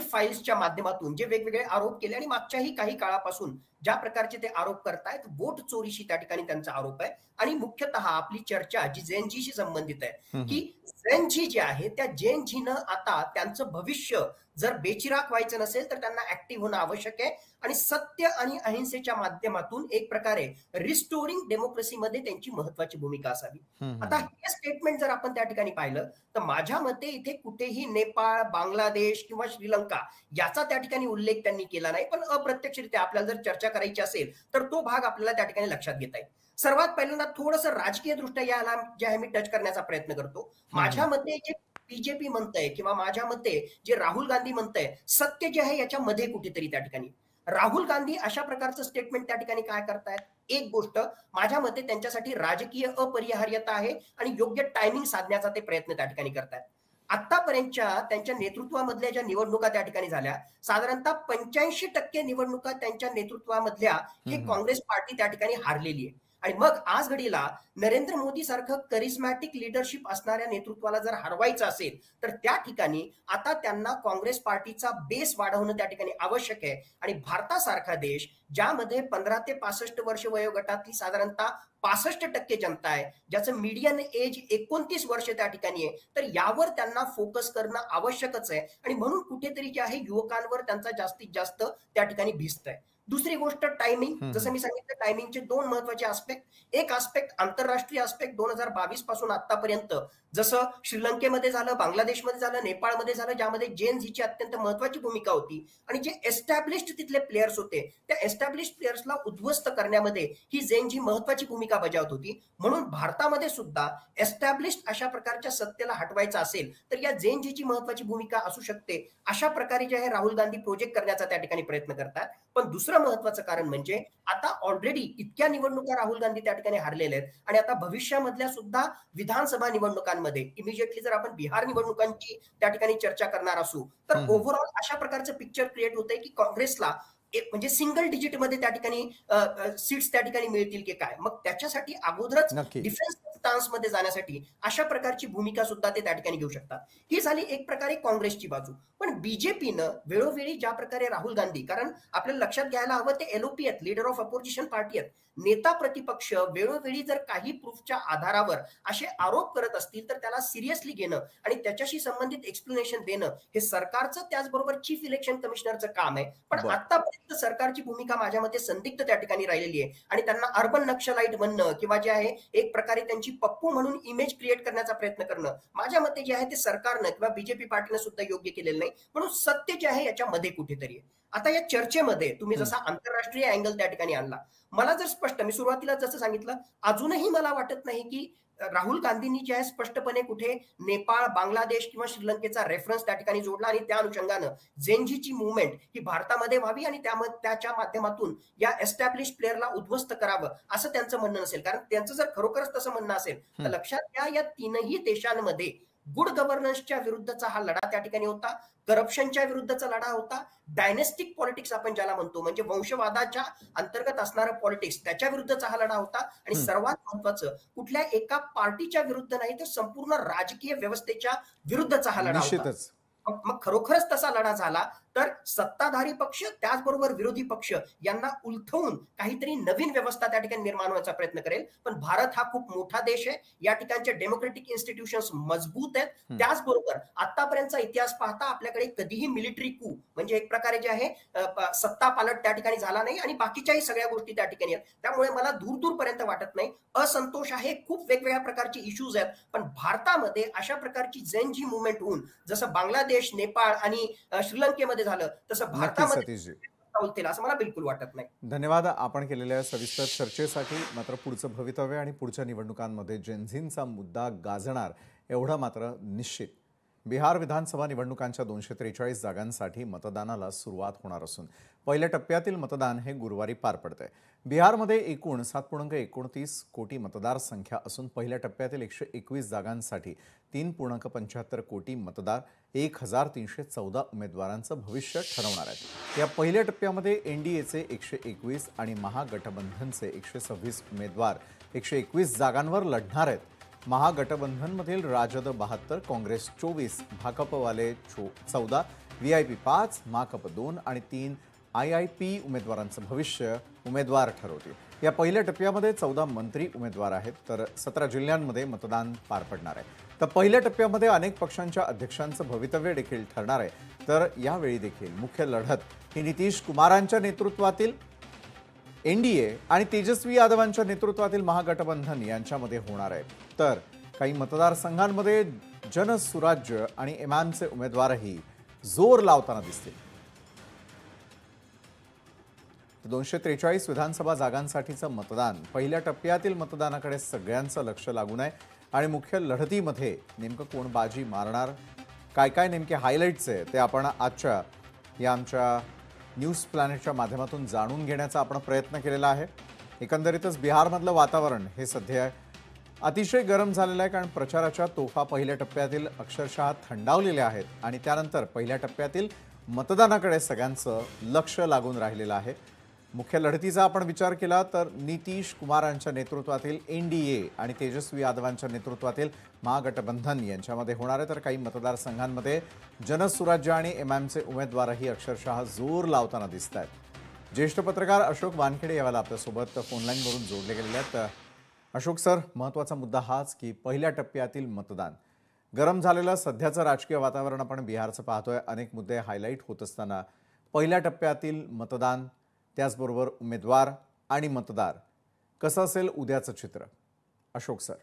फाईल्सच्या माध्यमातून जे वेगवेगळे आरोप केले आणि मागच्याही काही काळापासून ज्या प्रकारचे ते आरोप करतायत, वोट चोरीशी त्या ठिकाणी त्यांचा आरोप आहे. आणि मुख्यतः आपली चर्चा जी जेनजीशी संबंधित आहे की जेनजी जे आहे त्या जेनजीनं आता त्यांचं भविष्य जर बेचिराग व्हायचं नसेल तर त्यांना ऍक्टिव्ह होणं आवश्यक आहे आणि सत्य आणि अहिंसेच्या माध्यमातून एक प्रकारे रिस्टोरिंग डेमोक्रेसीमध्ये त्यांची महत्वाची भूमिका असावी. आता हे स्टेटमेंट जर आपण त्या ठिकाणी पाहिलं तर माझ्या मते इथे कुठेही नेपाळ, बांगलादेश किंवा श्रीलंका याचा त्या ठिकाणी उल्लेख त्यांनी केला नाही, पण अप्रत्यक्षरित्या आपल्याला जर चर्चा करायची असेल तर तो भाग आपल्याला त्या ठिकाणी लक्षात घेता येईल. सर्वात पहिल्यांदा थोडंसं राजकीय दृष्ट्या याला जे आहे मी टच करण्याचा प्रयत्न करतो. माझ्या मते जे बीजेपी म्हणतंय किंवा माझ्या मते जे राहुल गांधी म्हणतंय, सत्य जे आहे याच्यामध्ये कुठेतरी त्या ठिकाणी राहुल गांधी अशा प्रकारचं स्टेटमेंट त्या ठिकाणी काय करतायत, एक गोष्ट माझ्या मते त्यांच्यासाठी राजकीय अपरिहार्यता आहे आणि योग्य टायमिंग साधण्याचा ते प्रयत्न त्या ठिकाणी करतायत. आतापर्यंतच्या त्यांच्या नेतृत्वामधल्या ज्या निवडणुका त्या ठिकाणी झाल्या, साधारणतः 85% निवडणुका त्यांच्या नेतृत्वामधल्या हे काँग्रेस पार्टी त्या ठिकाणी हारलेली आहे. आणि मग आज घडीला नरेंद्र मोदी सारखं करिस्मॅटिक लिडरशिप असणाऱ्या नेतृत्वाला जर हरवायचं असेल तर त्या ठिकाणी आता त्यांना काँग्रेस पार्टीचा बेस वाढवणं त्या ठिकाणी आवश्यक आहे. आणि भारतासारखा देश ज्यामध्ये 15 ते 65 वर्ष वयोगटातली साधारणतः 65% जनता आहे, ज्याचं मीडियन एज 29 वर्ष त्या ठिकाणी आहे, तर यावर त्यांना फोकस करणं आवश्यकच आहे. आणि म्हणून कुठेतरी जे आहे युवकांवर त्यांचा जास्तीत जास्त त्या ठिकाणी भिस्त आहे. दुसरी गोष्ट टायमिंग, जसं मी सांगितलं टायमिंगचे दोन महत्वाचे आस्पेक्ट. एक आस्पेक्ट आंतरराष्ट्रीय आस्पेक्ट 2022 पासून आतापर्यंत जसं श्रीलंकेमध्ये झालं, बांगलादेशमध्ये झालं, नेपाळमध्ये झालं, ज्यामध्ये जेन झीची अत्यंत महत्वाची भूमिका होती आणि जे एस्टॅब्लिश्ड तिथले प्लेयर्स होते त्या एस्टॅब्लिश्ड प्लेयर्सला उद्ध्वस्त करण्यामध्ये ही जेन झी महत्वाची भूमिका बजावत होती. म्हणून भारतामध्ये सुद्धा एस्टॅब्लिश्ड अशा प्रकारच्या सत्तेला हटवायचं असेल तर या जेन झीची महत्वाची भूमिका असू शकते. अशा प्रकारे जे आहे राहुल गांधी प्रोजेक्ट करण्याचा त्या ठिकाणी प्रयत्न करतात. पण दुसरं महत्वाचं कारण म्हणजे आता ऑलरेडी इतक्या निवडणुका राहुल गांधी त्या ठिकाणी हारलेल्या आहेत आणि आता भविष्यामधल्या सुद्धा विधानसभा निवडणुकांमध्ये इमिजिएटली जर आपण बिहार निवडणुकांची त्या ठिकाणी चर्चा करणार असू तर ओव्हरऑल अशा प्रकारचं पिक्चर क्रिएट होतंय की काँग्रेसला म्हणजे सिंगल डिजिटमध्ये त्या ठिकाणी सीट्स त्या ठिकाणी मिळतील की काय. मग त्याच्यासाठी अगोदरच डिफेन्स स्टान्समध्ये जाण्यासाठी अशा प्रकारची भूमिका सुद्धा ते त्या ठिकाणी घेऊ शकतात. ही झाली एक प्रकारे काँग्रेसची बाजू. पण बीजेपीनं वेळोवेळी ज्या प्रकारे राहुल गांधी, कारण आपल्याला लक्षात घ्यायला हवं ते एलओपी आहेत, लीडर ऑफ अपोजिशन पार्टी आहेत, नेता प्रतिपक्ष वेळोवेळी जर काही प्रूफच्या आधारावर असे आरोप करत असतील तर त्याला सिरियसली घेणं आणि त्याच्याशी संबंधित एक्सप्लेनेशन देणं हे सरकारचं त्याचबरोबर चीफ इलेक्शन कमिशनरचं काम आहे. पण आतापर्यंत सरकारची भूमिका माझ्या मते संदिग्ध त्या ठिकाणी राहिलेली आहे आणि त्यांना अर्बन नक्षलाईट म्हणणं किंवा जे आहे एक प्रकारे त्यांची पप्पू म्हणून इमेज क्रिएट करण्याचा प्रयत्न करणं माझ्या मते जे आहे ते सरकारनं किंवा बीजेपी पार्टीनं सुद्धा योग्य केलेलं नाही. म्हणून सत्य जे आहे याच्यामध्ये कुठेतरी आहे. आता या चर्चेमध्ये तुम्ही जसा आंतरराष्ट्रीय अँगल त्या ठिकाणी आणला, मला जर स्पष्ट, मी सुरुवातीला जसं सांगितलं, अजूनही मला वाटत नाही की राहुल गांधींनी जे आहे स्पष्टपणे कुठे नेपाळ, बांगलादेश किंवा श्रीलंकेचा रेफरन्स त्या ठिकाणी जोडला आणि त्या अनुषंगानं जेनजीची मुवमेंट ही भारतामध्ये व्हावी आणि त्याच्या माध्यमातून या एस्टॅब्लिश प्लेअरला उद्ध्वस्त करावं असं त्यांचं म्हणणं नसेल. कारण त्यांचं जर खरोखरच तसं म्हणणं असेल तर लक्षात घ्या या तीनही देशांमध्ये गुड गव्हर्नन्सच्या विरुद्धचा हा लढा त्या ठिकाणी होता, करप्शनच्या विरुद्धचा लढा होता, डायनेस्टिक पॉलिटिक्स आपण ज्याला म्हणतो म्हणजे वंशवादाच्या अंतर्गत असणारं पॉलिटिक्स त्याच्या विरुद्धचा हा लढा होता आणि सर्वात महत्वाचं कुठल्या एका पार्टीच्या विरुद्ध नाही तर संपूर्ण राजकीय व्यवस्थेच्या विरुद्धचा हा लढा होता. मग खरोखरच तसा लढा झाला तर सत्ताधारी पक्ष त्याचबरोबर विरोधी पक्ष यांना उलथवून काहीतरी नवीन व्यवस्था त्या ठिकाणी निर्माण होण्याचा प्रयत्न करेल. पण भारत हा खूप मोठा देश आहे, या ठिकाणचे डेमोक्रेटिक इन्स्टिट्यूशन्स मजबूत आहेत. त्याचबरोबर आतापर्यंतचा इतिहास पाहता आपल्याकडे कधीही मिलिटरी कू म्हणजे एक प्रकारे जे आहे सत्ता पालट त्या ठिकाणी झाला नाही आणि बाकीच्याही सगळ्या गोष्टी त्या ठिकाणी आहेत. त्यामुळे मला दूरपर्यंत वाटत नाही. असंतोष आहे, खूप वेगवेगळ्या प्रकारचे इश्यूज आहेत, पण भारतामध्ये अशा प्रकारची जेन जी मुवमेंट होऊन जसं बांगलादेश, नेपाळ आणि श्रीलंकेमध्ये झालं तसं भारतामध्ये डावलतील असं मला बिलकुल वाटत नाही. धन्यवाद आपण केलेल्या सविस्तर चर्चेसाठी. मात्र पुढचं भवितव्य आणि पुढच्या निवडणुकांमध्ये जेनझींचा मुद्दा गाजणार एवढं मात्र निश्चित. बिहार विधानसभा निवडणुकांच्या 243 जागांसाठी मतदानाला सुरुवात होणार असून पहिल्या टप्प्यातील मतदान हे गुरुवारी पार पडतंय. बिहारमध्ये एकूण 7.29 कोटी मतदारसंख्या असून पहिल्या टप्प्यातील 121 जागांसाठी 3.75 कोटी मतदार 1314 उमेदवारांचं भविष्य ठरवणार आहेत. या पहिल्या टप्प्यामध्ये एनडीएचे 121 आणि महागठबंधनचे 126 उमेदवार 121 जागांवर लढणार आहेत. महागठबंधनमधील राजद 72, काँग्रेस 24, भाकपवाले 14, व्हीआयपी 5, माकप 2 आणि 3 आयआयपी उमेदवारांचं भविष्य उमेदवार ठरवतील. या पहिल्या टप्प्यामध्ये 14 मंत्री उमेदवार आहेत तर 17 जिल्ह्यांमध्ये मतदान पार पडणार आहे. तर पहिल्या टप्प्यामध्ये अनेक पक्षांच्या अध्यक्षांचं भवितव्य देखील ठरणार आहे. तर यावेळी देखील मुख्य लढत ही नितीश कुमारांच्या नेतृत्वातील एनडीए आणि तेजस्वी यादवांच्या नेतृत्वातील महागठबंधन यांच्यामध्ये होणार आहे. तर काही मतदारसंघांमध्ये जनसुराज्य आणि एमआयएमचे उमेदवारही जोर लावताना दिसतील. 243 विधानसभा जागांसाठीचं मतदान पहिल्या टप्प्यातील मतदानाकडे सगळ्यांचं लक्ष लागून आहे आणि मुख्य लढतीमध्ये नेमकं कोण बाजी मारणार, काय काय नेमके हायलाईट्स आहे ते आपण आजच्या या आमच्या न्यूज प्लॅनेटच्या माध्यमातून जाणून घेण्याचा आपण प्रयत्न केलेला आहे. एकंदरीतच बिहारमधलं वातावरण हे सध्या अतिशय गरम झालेलं आहे, कारण प्रचाराच्या तोफा पहिल्या टप्प्यातील अक्षरशः थंडावलेल्या आहेत आणि त्यानंतर पहिल्या टप्प्यातील मतदानाकडे सगळ्यांचं लक्ष लागून राहिलेलं आहे. मुख्य लढतीचा आपण विचार केला तर नितीश कुमारांच्या नेतृत्वातील एनडीए आणि तेजस्वी यादवांच्या नेतृत्वातील महागठबंधन यांच्यामध्ये होणार आहे. तर काही मतदारसंघांमध्ये जनसुराज्य आणि एमआयएमचे उमेदवारही अक्षरशः जोर लावताना दिसत आहेत. ज्येष्ठ पत्रकार अशोक वानखेडे यावेळेला आपल्यासोबत फोनलाईनवरून जोडले गेलेले आहेत. अशोक सर, महत्त्वाचा मुद्दा हाच की पहिल्या टप्प्यातील मतदान, गरम झालेलं सध्याचं राजकीय वातावरण आपण बिहारचं पाहतोय. अनेक मुद्दे हायलाईट होत असताना पहिल्या टप्प्यातील मतदान, त्याचबरोबर उमेदवार आणि मतदार, कसं असेल उद्याचं चित्र? अशोक सर.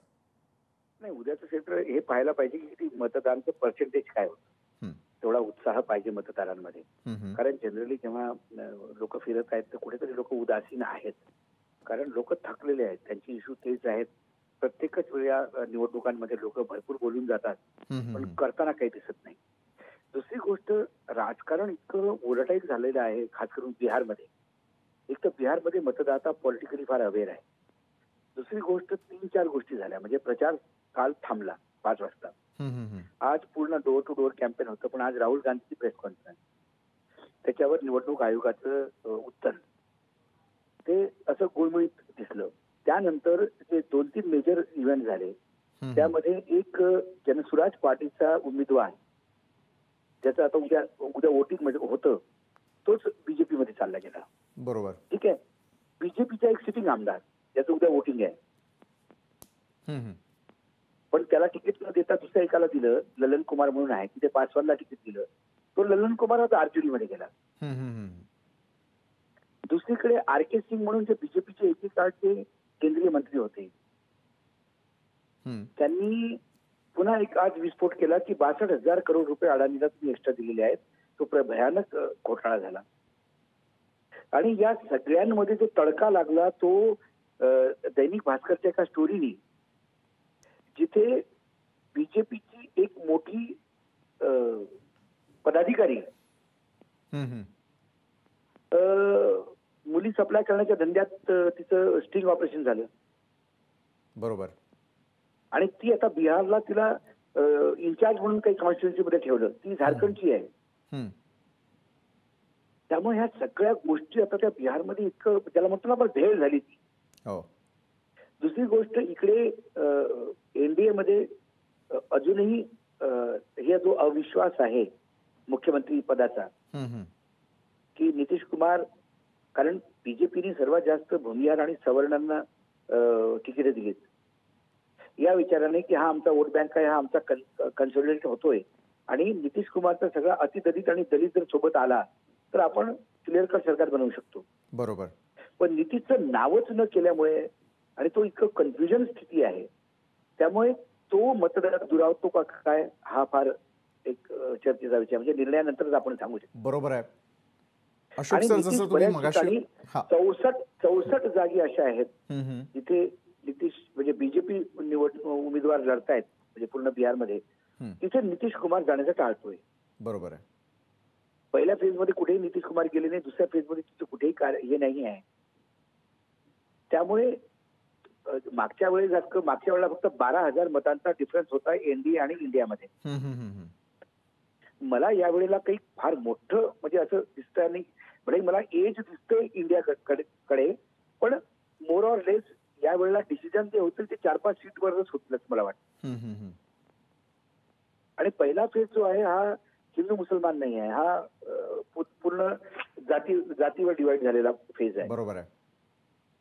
नाही, उद्याचं चित्र हे पाहायला पाहिजे की मतदानचं पर्सेंटेज काय होतं. तेवढा उत्साह पाहिजे मतदारांमध्ये. कारण जनरली जेव्हा लोक फिरत आहेत तर कुठेतरी लोक उदासीन आहेत, कारण लोक थकलेले आहेत, त्यांची इश्यू तेच आहेत. प्रत्येकच वेळा निवडणुकांमध्ये लोक भरपूर बोलून जातात पण करताना काही दिसत नाही. दुसरी गोष्ट, राजकारण इतकं वोलटाईल झालेलं आहे, खास करून बिहारमध्ये. एक तर बिहारमध्ये मतदाता पॉलिटिकली फार अवेअर आहे. दुसरी गोष्ट, 3-4 गोष्टी झाल्या. म्हणजे प्रचार काल थांबला 5 वाजता. आज पूर्ण डोअर टू डोअर कॅम्पेन होतं, पण आज राहुल गांधीची प्रेस कॉन्फरन्स, त्याच्यावर निवडणूक आयोगाचं उत्तर, ते असं गुळमुळीत दिसलं. त्यानंतर जे 2-3 मेजर इव्हेंट झाले त्यामध्ये एक जनसुराज पार्टीचा उमेदवार ज्याचं आता उद्या वोटिंग मध्ये होतं, तोच बीजेपी मध्ये चालला गेला. बरोबर, ठीक आहे. बीजेपीचा एक सिटिंग आमदार ज्याचं उद्या वोटिंग आहे, पण त्याला तिकीट न देता दुसऱ्या एकाला दिलं, ललन कुमार म्हणून आहे, तिथे पासवानला तिकीट दिलं. तो ललन कुमार आता आरजेडी मध्ये गेला. दुसरीकडे आर के सिंग म्हणून जे बीजेपीचे एकेकाळचे केंद्रीय मंत्री होते, त्यांनी पुन्हा एक आज विस्फोट केला की 62,000 करोड रुपये अडाणीला तुम्ही एक्स्ट्रा दिलेले आहेत. तो भयानक घोटाळा झाला. आणि या सगळ्यांमध्ये जो तडका लागला तो दैनिक भास्करच्या एका स्टोरीनी, जिथे बीजेपीची एक मोठी पदाधिकारी मुली सप्लाय करण्याच्या धंद्यात तिचं स्टिंग ऑपरेशन झालं. बरोबर. आणि ती आता बिहारला तिला इन्चार्ज म्हणून काही कॉन्स्टिट्युन्सीमध्ये ठेवलं. ती झारखंडची आहे. त्यामुळे ह्या सगळ्या गोष्टी आता त्या बिहारमध्ये इतकं त्याला म्हणतो ना आपण भेळ झाली ती. दुसरी गोष्ट, इकडे एनडीए मध्ये अजूनही हे जो अविश्वास आहे मुख्यमंत्री पदाचा, की नितीश कुमार, कारण बीजेपीने सर्वात जास्त भूमिहार आणि सवर्णांना तिकीट दिलीत या विचाराने की हा आमचा वोट बँक आहे, हा आमचा कन्सोलिडेट होतोय आणि नितीश कुमारचा सगळा अतिदलित आणि दलित जर सोबत आला तर आपण क्लिअर कट सरकार बनवू शकतो. बरोबर. पण नितीशचं नावच न केल्यामुळे आणि तो इतकं कन्फ्युजन स्थिती आहे, त्यामुळे तो मतदार दुरावतो का काय हा फार एक चर्चेचा विषय, म्हणजे निर्णयानंतरच आपण सांगू शकतो. बरोबर आहे. अशोक आणि सर, नितीश जसं तुम्ही बऱ्याच मगाशी ठिकाणी हा 64 जागी अशा आहेत जिथे नितीश म्हणजे बीजेपी उमेदवार लढतायत, म्हणजे पूर्ण बिहारमध्ये तिथे नितीश कुमार जाण्याचं टाळतोय. बरोबर आहे. पहिल्या फेजमध्ये कुठेही नितीश कुमार गेले नाही, दुसऱ्या फेजमध्ये तिथे कुठेही हे नाही आहे. त्यामुळे मागच्या वेळेला फक्त 12,000 मतांचा डिफरन्स होता एनडीए आणि इंडियामध्ये. मला यावेळेला काही फार मोठं म्हणजे असं दिसतं नाही, म्हणजे मला एज दिसतंय इंडियाकडे, पण मोर ऑर लेस यावेळेला डिसिजन जे होतील ते 4-5 सीटवरच होतील असं मला वाटतं. आणि पहिला फेज जो आहे हा हिंदू मुसलमान नाही आहे, हा पूर्ण जातीवर डिवाइड झालेला फेज आहे. बरोबर आहे.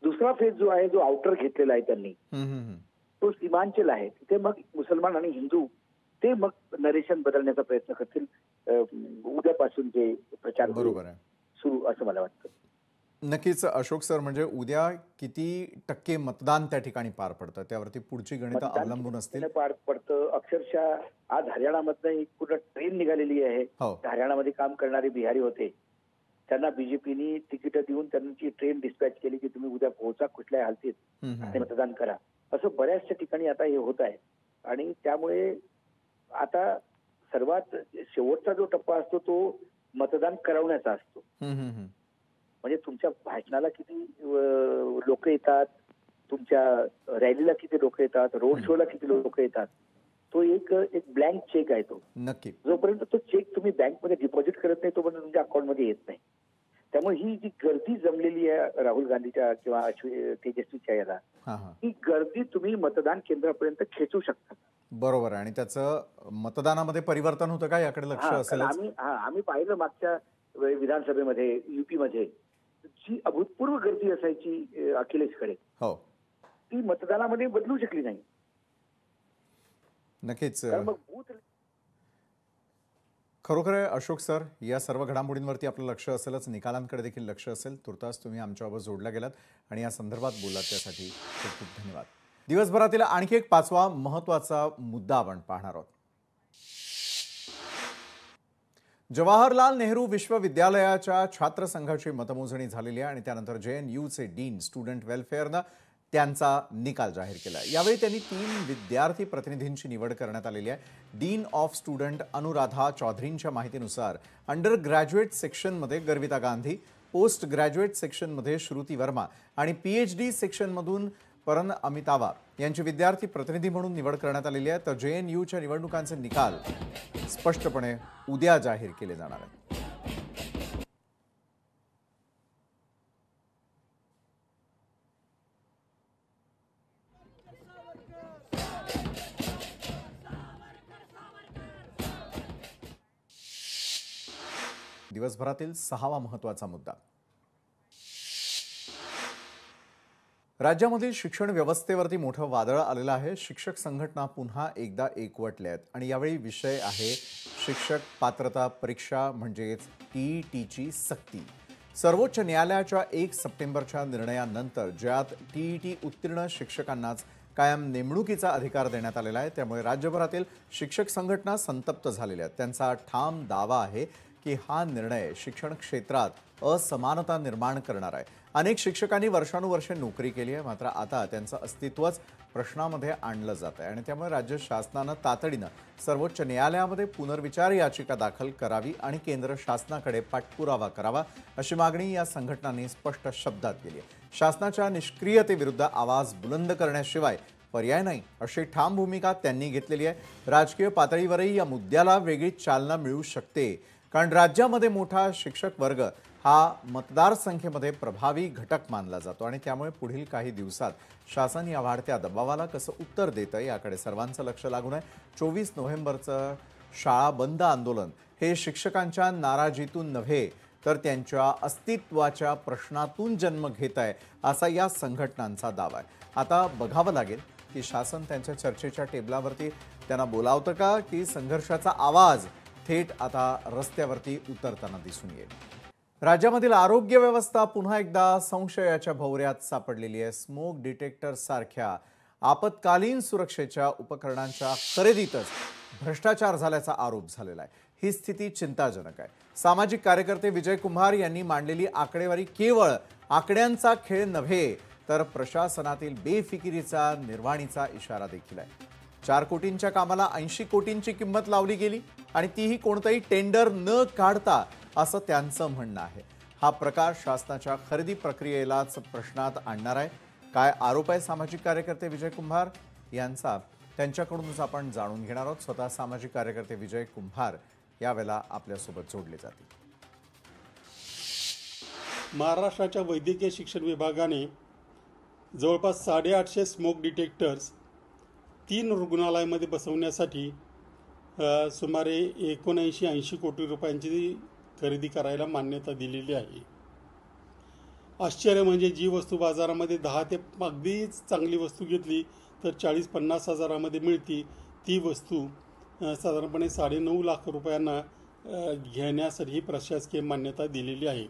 दुसरा फेज जो आहे, जो आउटर घेतलेला आहे त्यांनी, तो सीमांचल आहे. तिथे मग मुसलमान आणि हिंदू ते मग नरेशन बदलण्याचा प्रयत्न करतील उद्यापासून जे प्रचार बरोबर आहे सुरू, असं मला वाटतं. नक्कीच अशोक सर, म्हणजे उद्या किती टक्के मतदान त्या ठिकाणी पार पडतं त्यावरती पुढची गणितं अवलंबून असतील. पार पडतं. अक्षरशः आज हरियाणामधनं एक पूर्ण ट्रेन निघालेली आहे. हरियाणामध्ये काम करणारे बिहारी होते, त्यांना बीजेपीनी तिकीट देऊन त्यांची ट्रेन डिस्पॅच केली की तुम्ही उद्या पोहोचा कुठल्याही हालतीत आणि मतदान करा. असं बऱ्याचशा ठिकाणी आता हे होत आहे. आणि त्यामुळे आता सर्वात शेवटचा जो टप्पा असतो तो मतदान करवण्याचा असतो. म्हणजे तुमच्या भाषणाला किती लोक येतात, तुमच्या रॅलीला किती लोक येतात, रोड शोला किती लोक येतात, तो एक ब्लँक चेक आहे तो. नक्की. जोपर्यंत तो चेक तुम्ही बँकमध्ये डिपॉझिट करत नाही तोपर्यंत तुमच्या अकाउंटमध्ये येत नाही. त्यामुळे ही जी गर्दी जमलेली आहे राहुल गांधीच्या किंवा तेजस्वीच्या याला, ही गर्दी तुम्ही मतदान केंद्रापर्यंत खेचू शकता. बरोबर आहे. आणि त्याचं मतदानामध्ये परिवर्तन होतं का याकडे लक्ष असेल. आम्ही पाहिलं मागच्या विधानसभेमध्ये युपी मध्ये जी अभूतपूर्व गर्दी असायची अखिलेशकडे, ती मतदानामध्ये बदलू शकली नाही. नक्कीच. मग बूथ खरोखर अशोक सर, या सर्व घडामोडींवरती आपलं लक्ष असेलच, निकालांकडे देखील लक्ष असेल. तुर्तास तुम्ही आमच्याबरोबर जोडल्या गेलात आणि या संदर्भात बोललात त्यासाठी खूप खूप धन्यवाद. दिवसभरातील आणखी एक 5वा महत्त्वाचा मुद्दा आपण पाहणार आहोत. जवाहरलाल नेहरू विश्वविद्यालयाच्या छात्र संघाची मतमोजणी झालेली आहे आणि त्यानंतर JNUचे डीन स्टुडंट वेलफेअरनं त्यांचा निकाल जाहीर केला. यावेळी त्यांनी 3 विद्यार्थी प्रतिनिधींची निवड करण्यात आलेली आहे. डीन ऑफ स्टुडंट अनुराधा चौधरींच्या माहितीनुसार अंडर ग्रॅज्युएट सेक्शनमध्ये गर्विता गांधी, पोस्ट ग्रॅज्युएट सेक्शनमध्ये श्रुती वर्मा आणि PhD सेक्शनमधून परन अमितावा यांची विद्यार्थी प्रतिनिधी म्हणून निवड करण्यात आलेली आहे. तर JNUच्या निवडणुकांचे निकाल स्पष्टपणे उद्या जाहीर केले जाणार आहेत. दिवसभरातील 6वा महत्त्वाचा मुद्दा. राज्यामधील शिक्षण व्यवस्थेवरती मोठं वादळ आलेलं आहे. शिक्षक संघटना पुन्हा एकदा एकवटल्या आहेत आणि यावेळी विषय आहे शिक्षक पात्रता परीक्षा म्हणजेच TETची सक्ती. सर्वोच्च न्यायालयाच्या 1 सप्टेंबरच्या निर्णयानंतर ज्यात TET उत्तीर्ण शिक्षकांनाच कायम नेमणुकीचा अधिकार देण्यात आलेला आहे, त्यामुळे राज्यभरातील शिक्षक संघटना संतप्त झालेल्या आहेत. त्यांचा ठाम दावा आहे की हा निर्णय शिक्षण क्षेत्रात असमानता निर्माण करणार आहे. अनेक शिक्षकांनी वर्षानुवर्षे नोकरी केली आहे, मात्र आता त्यांचं अस्तित्वच प्रश्नामध्ये आणलं जात आहे आणि त्यामुळे राज्य शासनानं तातडीनं सर्वोच्च न्यायालयामध्ये पुनर्विचार याचिका दाखल करावी आणि केंद्र शासनाकडे पाठपुरावा करावा अशी मागणी या संघटनांनी स्पष्ट शब्दात केली आहे. शासनाच्या निष्क्रियतेविरुद्ध आवाज बुलंद करण्याशिवाय पर्याय नाही अशी ठाम भूमिका त्यांनी घेतलेली आहे. राजकीय पातळीवरही या मुद्द्याला वेगळी चालना मिळू शकते, कारण राज्यामध्ये मोठा शिक्षक वर्ग हा मतदारसंख्येमध्ये प्रभावी घटक मानला जातो आणि त्यामुळे पुढील काही दिवसात शासन या वाढत्या दबावाला कसं उत्तर देतं याकडे सर्वांचं लक्ष लागून आहे. 24 नोव्हेंबरचं शाळा बंद आंदोलन हे शिक्षकांच्या नाराजीतून नव्हे तर त्यांच्या अस्तित्वाच्या प्रश्नातून जन्म घेत आहे असा या संघटनांचा दावा आहे. आता बघावं लागेल की शासन त्यांच्या चर्चेच्या टेबलावरती त्यांना बोलावतं का, की संघर्षाचा आवाज थेट आता रस्त्यावरती उतरताना दिसून येईल. राज्यामधील आरोग्य व्यवस्था पुन्हा एकदा संशयाच्या भोवऱ्यात सापडलेली आहे. स्मोक डिटेक्टर सारख्या आपत्कालीन सुरक्षेच्या उपकरणांच्या खरेदीतच भ्रष्टाचार झाल्याचा आरोप झालेला आहे. ही स्थिती चिंताजनक आहे. सामाजिक कार्यकर्ते विजय कुंभार यांनी मांडलेली आकडेवारी केवळ आकड्यांचा खेळ नव्हे, तर प्रशासनातील बेफिकिरीचा, निर्वाणीचा इशारा देखील आहे. 4 कोटींच्या कामाला 80 कोटींची किंमत लावली गेली आणि तीही कोणतंही टेंडर न काढता, असं त्यांचं म्हणणं आहे. हा प्रकार शासनाच्या खरेदी प्रक्रियेलाच प्रश्नात आणणार आहे. काय आरोप आहे सामाजिक कार्यकर्ते विजय कुंभार यांचा, त्यांच्याकडूनच आपण जाणून घेणार आहोत. स्वतः सामाजिक कार्यकर्ते विजय कुंभार यावेळेला आपल्यासोबत जोडले जातील. महाराष्ट्राच्या वैद्यकीय शिक्षण विभागाने जवळपास 850 स्मोक डिटेक्टर्स 3 रुग्णालयामध्ये बसवण्यासाठी सुमारे 79-80 कोटी रुपयांची खरेदी करायला मान्यता दिलेली आहे. आश्चर्य म्हणजे जी वस्तू बाजारामध्ये 10 ते अगदीच चांगली वस्तू घेतली तर 40-50 हजारामध्ये मिळती, ती वस्तू साधारणपणे 9.5 लाख रुपयांना घेण्यासाठी प्रशासकीय मान्यता दिलेली आहे.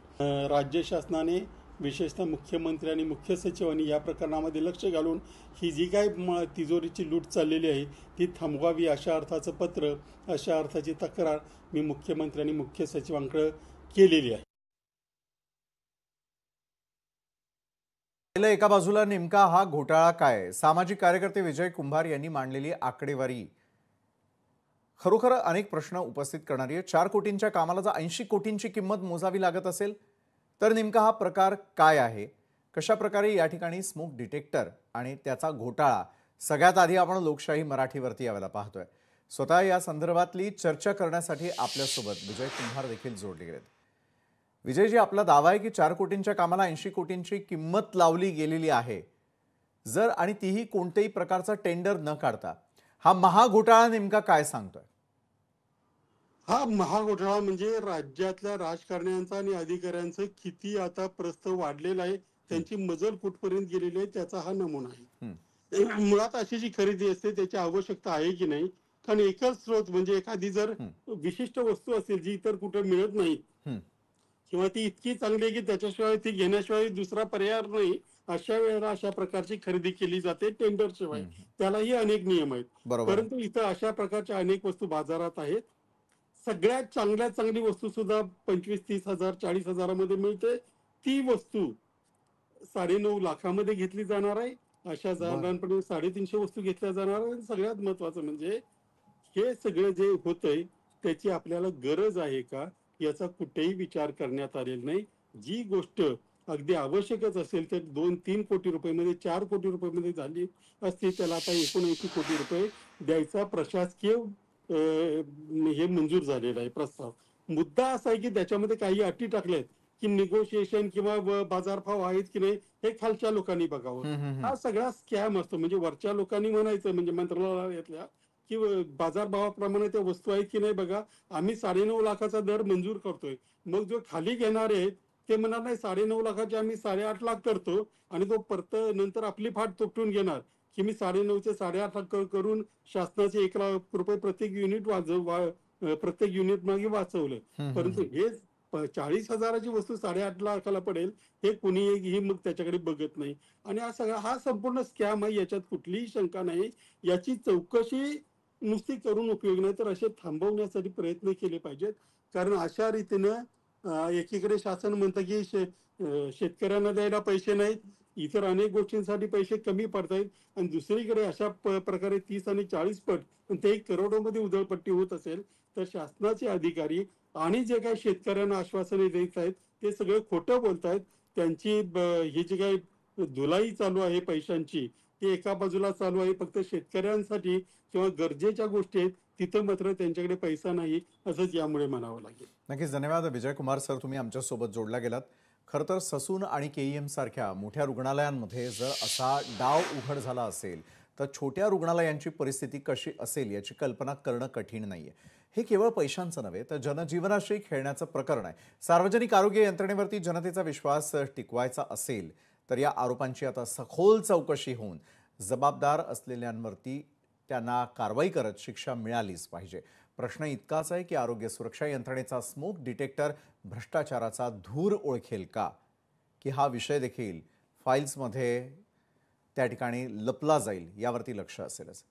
राज्य शासनाने विशेषतः मुख्यमंत्री आणि मुख्य सचिवांनी या प्रकरणामध्ये लक्ष घालून ही जी काही तिजोरीची लूट चाललेली आहे ती थांबवावी, अशा अर्थाचं पत्र, अशा अर्थाची तक्रार मी मुख्यमंत्री आणि मुख्य सचिवांकडे केलेली आहे. एका बाजूला नेमका हा घोटाळा काय? सामाजिक कार्यकर्ते विजय कुंभार यांनी मांडलेली आकडेवारी खरोखर अनेक प्रश्न उपस्थित करणारी आहे. 4 कोटींच्या कामाला जर 80 कोटींची किंमत मोजावी लागत असेल तर नेमका हा प्रकार काय आहे? कशा प्रकारे या ठिकाणी स्मोक डिटेक्टर आणि त्याचा घोटाळा, सगळ्यात आधी आपण लोकशाही मराठीवरती यावेळेला पाहतोय. स्वतः या संदर्भातली चर्चा करण्यासाठी आपल्यासोबत विजय कुंभार देखील जोडले गेलेत. विजयजी, आपला दावा आहे की 4 कोटींच्या कामाला 80 कोटींची किंमत लावली गेलेली आहे, जर आणि तीही कोणत्याही प्रकारचा टेंडर न काढता. हा महाघोटाळा नेमका काय सांगतोय? हा महाघोटाळा म्हणजे राज्यातल्या राजकारण्यांचा आणि अधिकाऱ्यांचं किती आता प्रस्थ वाढलेलं आहे, त्यांची मजल कुठपर्यंत गेलेली आहे त्याचा हा नमुना आहे. मुळात अशी जी खरेदी असते त्याची आवश्यकता आहे की नाही, कारण एकच स्रोत म्हणजे एखादी जर विशिष्ट वस्तू असेल जी इतर कुठे मिळत नाही किंवा ती इतकी चांगली आहे की त्याच्याशिवाय ती घेण्याशिवाय दुसरा पर्याय नाही, अशा वेळेला अशा प्रकारची खरेदी केली जाते टेंडर शिवाय. त्यालाही अनेक नियम आहेत. परंतु इथं अशा प्रकारच्या अनेक वस्तू बाजारात आहेत. सगळ्यात चांगली वस्तू सुद्धा 25-30 हजार 40 हजारामध्ये मिळते. ती वस्तू 9.5 लाखामध्ये घेतली जाणार आहे. अशा साधारणपणे 350 वस्तू घेतल्या जाणार आहे. सगळ्यात महत्वाचं म्हणजे हे सगळं जे होतंय त्याची आपल्याला गरज आहे का याचा कुठेही विचार करण्यात आलेला नाही. जी गोष्ट अगदी आवश्यकच असेल तर 2-3 कोटी रुपयामध्ये 4 कोटी रुपयामध्ये झाली असती, त्याला आता 79 कोटी रुपये द्यायचा प्रशासकीय हे मंजूर झालेला आहे प्रस्ताव. मुद्दा असा आहे की त्याच्यामध्ये काही अटी टाकल्यात की निगोशिएशन किंवा बाजारभाव आहेत की नाही हे खालच्या लोकांनी बघावं. हा सगळा स्कॅम असतो. म्हणजे वरच्या लोकांनी म्हणायचं म्हणजे मंत्रालयातल्या की बाजारभावाप्रमाणे त्या वस्तू आहेत की नाही बघा, आम्ही 9.5 लाखाचा दर मंजूर करतोय. मग जो खाली घेणारे आहेत ते म्हणणार नाही 9.5 लाखाचे आम्ही 8.5 लाख करतो आणि तो परत नंतर आपली फाट तुटून घेणार की मी 9.5चे 8.5 लाख करून शासनाचे 1 लाख रुपये प्रत्येक युनिट मागे वाचवलं. परंतु हे 40 हजाराची वस्तू 8.5 लाखाला पडेल हे कोणीही मग त्याच्याकडे बघत नाही. आणि हा संपूर्ण स्कॅम आहे, याच्यात कुठलीही शंका नाही. याची चौकशी नुसती करून उपयोग नाही, तर असे थांबवण्यासाठी प्रयत्न केले पाहिजेत. कारण अशा रीतीनं एकीकडे शासन म्हणतं की शेतकऱ्यांना द्यायला पैसे नाहीत, इतर अनेक गोष्टींसाठी पैसे कमी पडतायत, आणि दुसरीकडे अशा प्रकारे 30 आणि 40 पट ते करोडोमध्ये उधळपट्टी होत असेल तर शासनाचे अधिकारी आणि जे काही शेतकऱ्यांना आश्वासने देत आहेत ते सगळे खोटं बोलतायत. त्यांची ही जी काही धुलाई चालू आहे पैशांची ती एका बाजूला चालू आहे, फक्त शेतकऱ्यांसाठी किंवा गरजेच्या गोष्टी आहेत तिथं मात्र त्यांच्याकडे पैसा नाही, असंच यामुळे म्हणावं लागेल. नक्कीच धन्यवाद विजय कुमार सर, तुम्ही आमच्यासोबत जोडला गेलात. खरं तर ससून आणि KEM सारख्या मोठ्या रुग्णालयांमध्ये जर असा डाव उघड झाला असेल तर छोट्या रुग्णालयांची परिस्थिती कशी असेल याची कल्पना करणं कठीण नाहीये. हे केवळ पैशांचं नव्हे तर जनजीवनाशी खेळण्याचं प्रकरण आहे. सार्वजनिक आरोग्य यंत्रणेवरती जनतेचा विश्वास टिकवायचा असेल तर या आरोपांची आता सखोल चौकशी होऊन जबाबदार असलेल्यांवरती त्यांना कारवाई करत शिक्षा मिळालीच पाहिजे. प्रश्न इतकाच आहे की आरोग्य सुरक्षा यंत्रणेचा स्मोक डिटेक्टर भ्रष्टाचाराचा धूर ओळखेल का, की हा विषय देखील फाईल्समध्ये त्या ठिकाणी लपला जाईल यावरती लक्ष असेलच.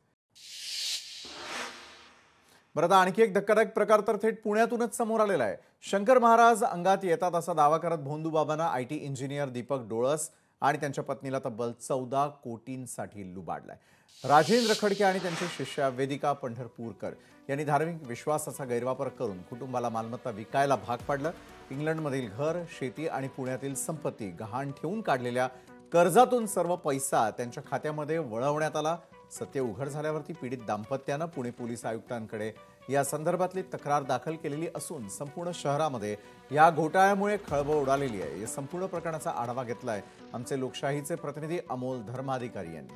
बरं, आता आणखी एक धक्कादायक प्रकार तर थेट पुण्यातूनच समोर आलेला आहे. शंकर महाराज अंगात येतात असा दावा करत भोंदूबाबांना IT इंजिनियर दीपक डोळस आणि त्यांच्या पत्नीला तब्बल 14 कोटींसाठी लुबाडलाय. राजेंद्र खडके आणि त्यांचे शिष्या वेदिका पंढरपूरकर यांनी धार्मिक विश्वासाचा गैरवापर करून कुटुंबाला मालमत्ता विकायला भाग पाडलं. इंग्लंडमधील घर, शेती आणि पुण्यातील संपत्ती गहाण ठेवून काढलेल्या कर्जातून सर्व पैसा त्यांच्या खात्यामध्ये वळवण्यात आला. सत्य उघड झाल्यावरती पीडित दाम्पत्यानं पुणे पोलीस आयुक्तांकडे या संदर्भातली तक्रार दाखल केलेली असून संपूर्ण शहरामध्ये या घोटाळ्यामुळे खळबळ उडालेली आहे. या संपूर्ण प्रकरणाचा आढावा घेतलाय आमचे लोकशाहीचे प्रतिनिधी अमोल धर्माधिकारी यांनी.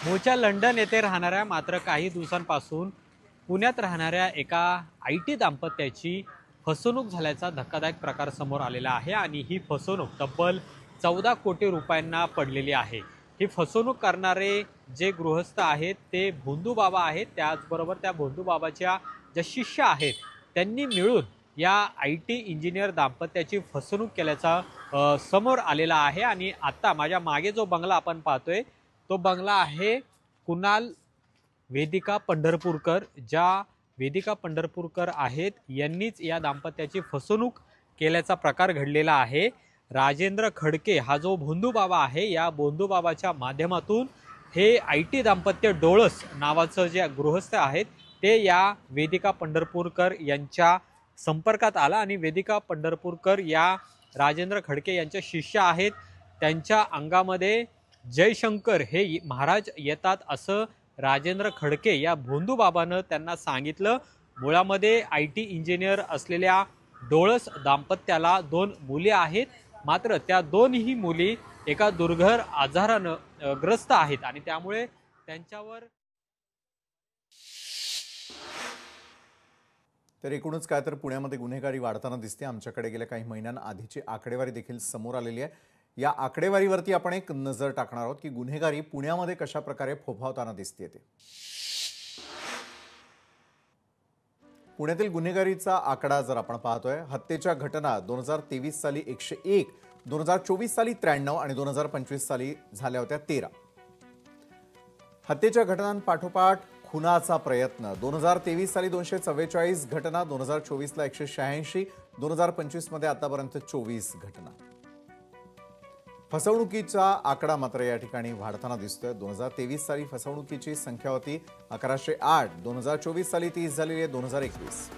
मूळच्या लंडन येथे राहणाऱ्या मात्र काही दिवसांपासून पुण्यात राहणाऱ्या एका IT दाम्पत्याची फसवणूक झाल्याचा धक्कादायक प्रकार समोर आलेला आहे आणि ही फसवणूक तब्बल 14 कोटी रुपयांना पडलेली आहे. ही फसवणूक करणारे जे गृहस्थ आहेत ते भोंदूबाबा आहेत. त्याचबरोबर त्या भोंदूबाबाच्या ज्या शिष्य आहेत त्यांनी मिळून या IT इंजिनियर दाम्पत्याची फसवणूक केल्याचा समोर आलेला आहे. आणि आता माझ्या मागे जो बंगला आपण पाहतोय तो बंगला आहे कुणाल वेदिका पंढरपूरकर. ज्या वेदिका पंढरपूरकर आहेत यांनीच या दाम्पत्याची फसवणूक केल्याचा प्रकार घडलेला आहे. राजेंद्र खडके हा जो भोंदूबाबा आहे या भोंदूबाबाच्या माध्यमातून हे IT दाम्पत्य डोळस नावाचं जे गृहस्थ आहेत ते या वेदिका पंढरपूरकर यांच्या संपर्कात आला आणि वेदिका पंढरपूरकर या राजेंद्र खडके यांच्या शिष्य आहेत. त्यांच्या अंगामध्ये जयशंकर हे महाराज येतात असं राजेंद्र खडके या भोंदूबाबानं त्यांना सांगितलं. मुळामध्ये IT इंजिनियर असलेल्या डोळस दाम्पत्याला 2 मुले आहेत. मात्र त्या दोन्ही मुली एका दुर्धर आजारानं ग्रस्त आहेत आणि त्यामुळे त्यांच्यावर तर एकूणच काय तर पुण्यामध्ये गुन्हेगारी वाढताना दिसते. आमच्याकडे गेल्या काही महिन्यांआधीची आकडेवारी देखील समोर आलेली आहे. या आकडेवारीवरती आपण एक नजर टाकणार आहोत की गुन्हेगारी पुण्यामध्ये कशा प्रकारे फोफावताना दिसते. ते पुण्यातील गुन्हेगारीचा आकडा जर आपण पाहतोय, हत्येच्या घटना 2023 साली 101, 2024 साली 93 आणि 2025 साली झाल्या होत्या 13. हत्येच्या घटनांपाठोपाठ खुनाचा प्रयत्न 2023 साली 244 घटना, 2024 ला 186, 2025 मध्ये आतापर्यंत 24 घटना. फसवणुकीचा आकडा मात्र या ठिकाणी वाढताना दिसतोय. 2023 साली फसवणुकीची संख्या होती 1108, 2024 साली 30 झालेली आहे 2021.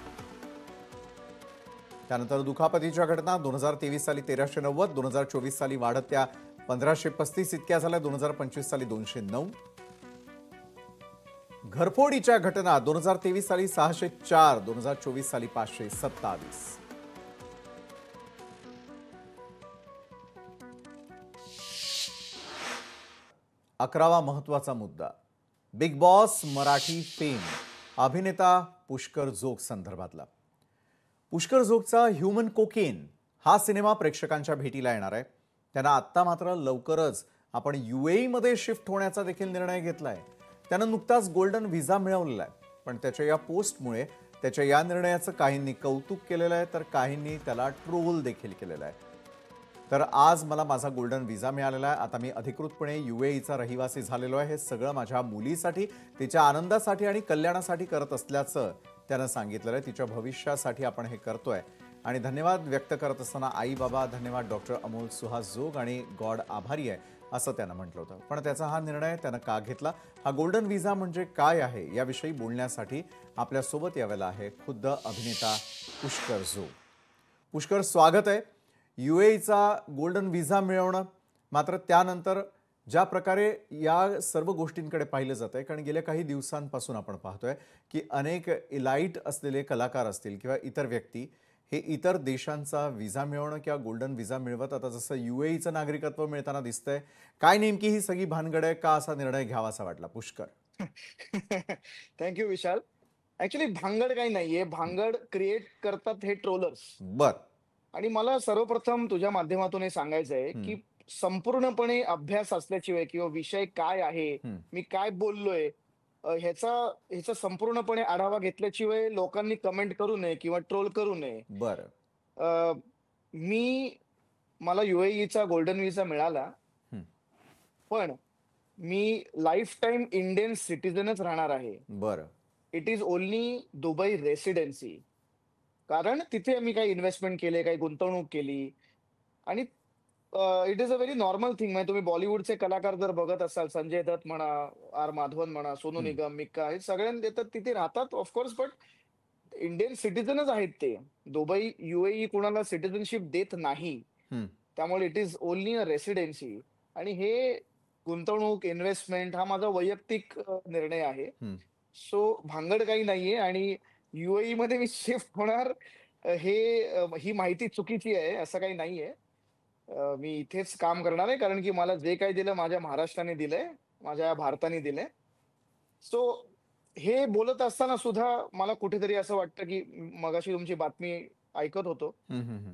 त्यानंतर दुखापतीच्या घटना 2023 साली 1390, 2024 साली वाढत त्या 1535 इतक्या झाल्या, 2025 साली 209. घरफोडीच्या घटना 2023 साली 604, 2024 साली 527. अकरावा महत्वाचा मुद्दा, बिग बॉस मराठी फेम अभिनेता पुष्कर जोग संदर्भातला. पुष्कर जोगचा ह्युमन कोकेन हा सिनेमा प्रेक्षकांच्या भेटीला येणार आहे. त्यांना आत्ता मात्र लवकरच आपण UAE मध्ये शिफ्ट होण्याचा देखील निर्णय घेतलाय. त्यानं नुकताच गोल्डन व्हिसा मिळवलेला आहे. पण त्याच्या या पोस्टमुळे त्याच्या या निर्णयाचं काहींनी कौतुक केलेलं आहे तर काहींनी त्याला ट्रोल देखील केलेलं आहे. तर आज मला माझा गोल्डन व्हिसा मिळालेला आहे. आता मी अधिकृतपणे UAEचा रहिवासी झालेलो आहे. हे सगळं माझ्या मुलीसाठी, तिच्या आनंदासाठी आणि कल्याणासाठी करत असल्याचं त्यानं सांगितलेलं आहे. तिच्या भविष्यासाठी आपण हे करतोय आणि धन्यवाद व्यक्त करत असताना आई बाबा धन्यवाद, डॉक्टर अमोल सुहास जोग आणि गॉड आभारी आहे असं त्यानं म्हटलं होतं. पण त्याचा हा निर्णय त्यानं का घेतला, हा गोल्डन व्हिसा म्हणजे काय आहे याविषयी बोलण्यासाठी आपल्यासोबत यावेला आहे खुद्द अभिनेता पुष्कर जोग. पुष्कर, स्वागत आहे. UAEचा गोल्डन व्हिसा मिळवणं, मात्र त्यानंतर ज्या प्रकारे या सर्व गोष्टींकडे पाहिलं जात आहे, कारण गेल्या काही दिवसांपासून आपण पाहतोय की अनेक इलाइट असलेले कलाकार असतील किंवा इतर व्यक्ती हे इतर देशांचा व्हिसा मिळवणं किंवा गोल्डन व्हिसा मिळवत आता जसं UAEचं नागरिकत्व मिळताना दिसतंय. काय नेमकी ही सगळी भानगड आहे, का असा निर्णय घ्यावासा वाटला पुष्कर? थँक्यू विशाल. ऍक्च्युली भांगड काही नाहीये, भांगड क्रिएट करतात हे ट्रोलर्स. बर. आणि मला सर्वप्रथम तुझ्या माध्यमातून हे सांगायचं आहे की संपूर्णपणे अभ्यास असल्याशिवाय किंवा विषय काय आहे, मी काय बोललोय, ह्याचा संपूर्णपणे आढावा घेतल्याशिवाय लोकांनी कमेंट करू नये किंवा ट्रोल करू नये. बरं. मला UAEचा गोल्डन व्हिसा मिळाला, पण मी लाईफ टाईम इंडियन सिटीजनच राहणार आहे. बरं. It is only Dubai residency. कारण तिथे मी काही इन्व्हेस्टमेंट केले, काही गुंतवणूक केली आणि it is a very normal thing. म्हणजे तुम्ही बॉलिवूडचे कलाकार जर बघत असाल, संजय दत्त म्हणा, आर माधवन म्हणा, सोनू हं, निगम, मिक्का, हे सगळ्यांना देतात, तिथे राहतात ऑफकोर्स, बट इंडियन सिटीजनच आहेत ते. दुबई, UAE कुणाला सिटीजनशिप देत नाही. हं, त्यामुळे it is only a residency. आणि हे गुंतवणूक, इन्व्हेस्टमेंट हा माझा वैयक्तिक निर्णय आहे. हं. सो भानगड काही नाहीये. आणि UAE मध्ये मी शिफ्ट होणार, ही माहिती चुकीची आहे, असं काही नाहीये. मी इथेच काम करणार आहे, कारण की मला जे काही दिलं माझ्या महाराष्ट्राने दिलंय, माझ्या भारताने दिलंय. सो हे बोलत असताना सुद्धा मला कुठेतरी असं वाटतं, की मगाशी तुमची बातमी ऐकत होतो. हं, हं, हं.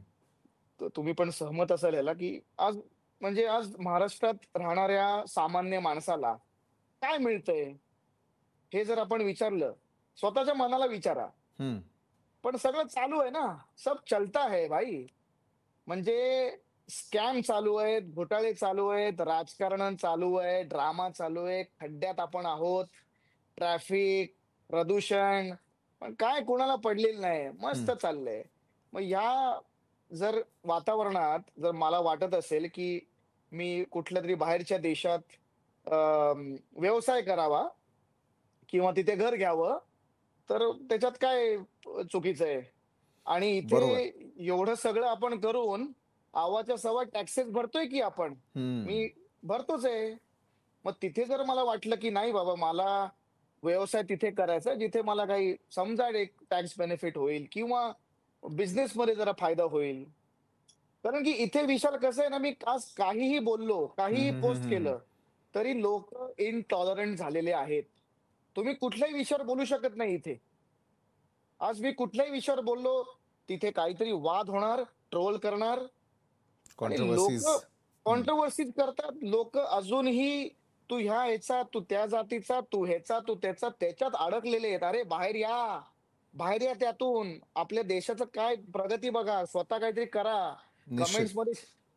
तर तुम्ही पण सहमत असाल याला, की आज महाराष्ट्रात राहणाऱ्या सामान्य माणसाला काय मिळतंय? हे जर आपण विचारलं, स्वतःच्या मनाला विचारा. हं. पण सगळं चालू आहे ना, सब चलता है भाई. म्हणजे स्कॅम चालू आहेत, घोटाळे चालू आहेत, राजकारण चालू आहे, ड्रामा चालू आहे, खड्ड्यात आपण आहोत, ट्रॅफिक, प्रदूषण, पण काय कोणाला पडलेलं नाही, हं. मस्त चाललंय. मग ह्या जर वातावरणात जर मला वाटत असेल, की मी कुठल्या तरी बाहेरच्या देशात व्यवसाय करावा किंवा तिथे घर घ्यावं, तर त्याच्यात काय चुकीचं आहे? आणि इथे बरोबर. एवढं सगळं आपण करून अव्वाच्या सव्वा टॅक्सेस भरतोय की आपण. हं. मी भरतोच आहे. मग तिथे जर मला वाटलं की नाही बाबा, मला व्यवसाय तिथे करायचा आहे, जिथे मला काही समजा एक टॅक्स बेनिफिट होईल किंवा बिझनेसमध्ये जरा फायदा होईल. कारण की इथे विशाल कसं आहे ना, मी आज काहीही बोललो, हं, काहीही हं, हं, पोस्ट हं, हं. केलं, तरी लोकं इनटॉलरंट झालेले आहेत. तुम्ही कुठल्याही विषयावर बोलू शकत नाही इथे. आज मी कुठल्याही विषयावर बोललो, तिथे काहीतरी वाद होणार, ट्रोल करणार. आणि लोक कॉन्ट्रोव्हर्सीज. हं. कॉन्ट्रोव्हर्सीज करतात. लोक अजूनही तू ह्याचा, तू त्या जातीचा, तू ह्याचा, तू त्याचा, त्याच्यात अडकलेले आहेत. अरे बाहेर या, बाहेर या त्यातून. आपल्या देशाचं काय प्रगती बघा, स्वतः काहीतरी करा. निश्चित. कमेंट्समध्ये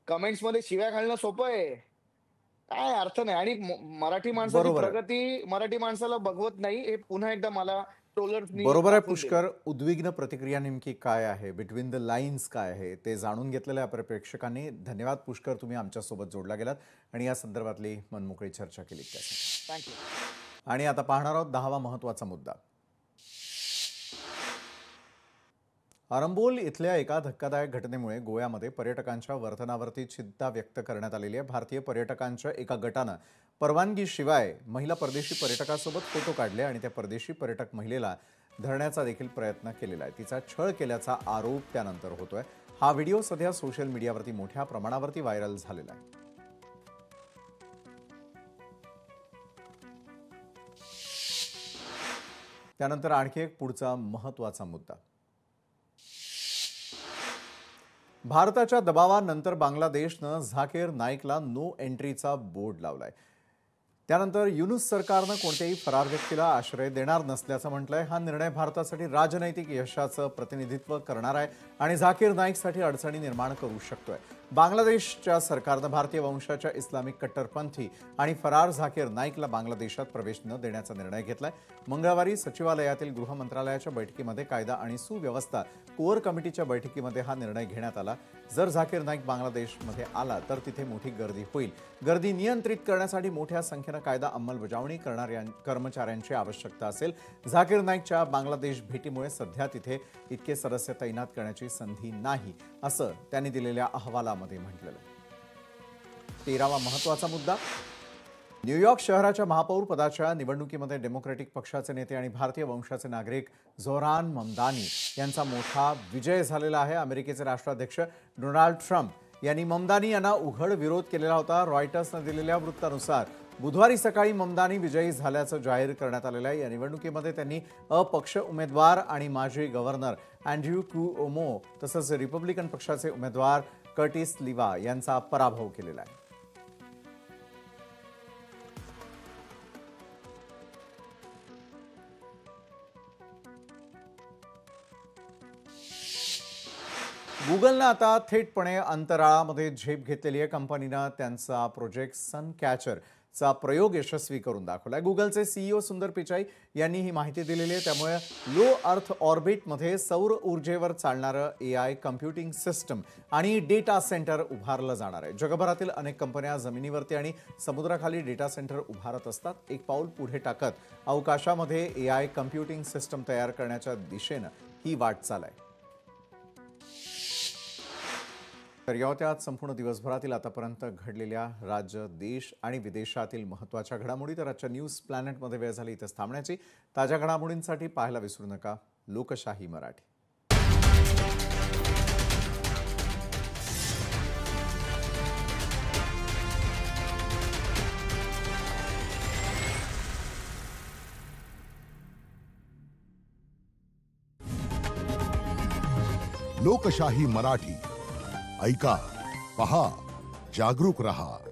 कमेंट्समध्ये शिव्या घालणं सोपं आहे. काय अर्थ नाही. आणि मराठी माणसाची बरोबर आहे. प्रगती मराठी माणसाला बघवत नाही, हे पुन्हा एकदा मला ट्रोलर्सनी बरोबर आहे दाखवून दिलं. पुष्कर. उद्विग्न प्रतिक्रिया नेमकी काय आहे, बिटवीन द लाईन्स काय आहे, ते जाणून घेतलेल्या आपल्या प्रेक्षकांनी. धन्यवाद पुष्कर, तुम्ही आमच्यासोबत जोडला गेलात आणि या संदर्भातली मनमोकळी चर्चा केली त्यासाठी. थँक्यू. आणि आता पाहणार आहोत 10वा महत्त्वाचा मुद्दा. आरंबोल इथल्या एका धक्कादायक घटनेमुळे गोव्यामध्ये पर्यटकांच्या वर्तनावरती चिंता व्यक्त करण्यात आलेली आहे. भारतीय पर्यटकांच्या एका गटानं परवानगीशिवाय महिला परदेशी पर्यटकासोबत फोटो काढले आणि त्या परदेशी पर्यटक महिलेला धरण्याचा देखील प्रयत्न केलेला आहे. तिचा छळ केल्याचा आरोप त्यानंतर होतोय. हा व्हिडिओ सध्या सोशल मीडियावरती मोठ्या प्रमाणावरती व्हायरल झालेला आहे. त्यानंतर आणखी एक पुढचा महत्त्वाचा मुद्दा. भारताच्या दबावानंतर बांगलादेशनं झाकीर नाईकला नो एंट्रीचा बोर्ड लावलाय. त्यानंतर युनुस सरकारनं कोणत्याही फरार व्यक्तीला आश्रय देणार नसल्याचं म्हटलंय. हा निर्णय भारतासाठी राजनैतिक यशाचं प्रतिनिधित्व करणार आहे आणि झाकीर नाईकसाठी अडचणी निर्माण करू शकतोय. बांगलादेशच्या सरकारनं भारतीय वंशाच्या इस्लामिक कट्टरपंथी आणि फरार झाकीर नाईकला बांगलादेशात प्रवेश न देण्याचा निर्णय घेतलाय. मंगळवारी सचिवालयातील गृह मंत्रालयाच्या बैठकीमध्ये कायदा आणि सुव्यवस्था कोअर कमिटीच्या बैठकीमध्ये हा निर्णय घेण्यात आला. जर झाकीर नाईक बांगलादेशमध्ये आला तर तिथे मोठी गर्दी होईल. गर्दी नियंत्रित करण्यासाठी मोठ्या संख्येनं कायदा अंमलबजावणी करणाऱ्या कर्मचाऱ्यांची आवश्यकता असेल. झाकीर नाईकच्या बांगलादेश भेटीमुळे सध्या तिथे इतके सदस्य तैनात करण्याची संधी नाही, असं त्यांनी दिलेल्या अहवालामध्ये म्हटलेलं. 13वा महत्त्वाचा मुद्दा. न्यूयॉर्क शहराच्या महापौर पदाच्या निवडणुकीमध्ये डेमोक्रॅटिक पक्षाचे नेते आणि भारतीय वंशाचे नागरिक झोहरान ममदानी यांचा मोठा विजय झालेला आहे. अमेरिकेचे राष्ट्राध्यक्ष डोनाल्ड ट्रम्प यांनी ममदानी यांना उघड विरोध केलेला होता. रॉयटर्सने दिलेल्या वृत्तानुसार बुधवारी सकाळी ममदानी विजयी झाल्याचं जाहीर करण्यात आलेलं आहे. या निवडणुकीमध्ये त्यांनी अपक्ष उमेदवार आणि माजी गव्हर्नर अँड्र्यू क्युओमो तसंच रिपब्लिकन पक्षाचे उमेदवार कर्टिस लिवा यांचा पराभव केलेला आहे. गुगलनं आता थेटपणे अंतराळामध्ये झेप घेतलेली आहे. कंपनीनं त्यांचा प्रोजेक्ट सन कॅचर चा प्रयोग यशस्वी करून दाखवलाय. गुगलचे सीईओ सुंदर पिचाई यांनी ही माहिती दिलेली आहे. त्यामुळे लो अर्थ ऑर्बिटमध्ये सौर ऊर्जेवर चालणारं AI कम्प्युटिंग सिस्टम आणि डेटा सेंटर उभारलं जाणार आहे. जगभरातील अनेक कंपन्या जमिनीवरती आणि समुद्राखाली डेटा सेंटर उभारत असतात. एक पाऊल पुढे टाकत अवकाशामध्ये AI कम्प्युटिंग सिस्टम तयार करण्याच्या दिशेनं ही वाटचाल आहे. तर या होत्या आज संपूर्ण दिवसभरातील आतापर्यंत घडलेल्या राज्य, देश आणि विदेशातील महत्त्वाच्या घडामोडी. तर आजच्या न्यूज प्लॅनेटमध्ये वेळ झाली इथेच थांबण्याची. ताज्या घडामोडींसाठी पाहायला विसरू नका लोकशाही मराठी. लोकशाही मराठी ऐका, पहा, जागरूक रहा.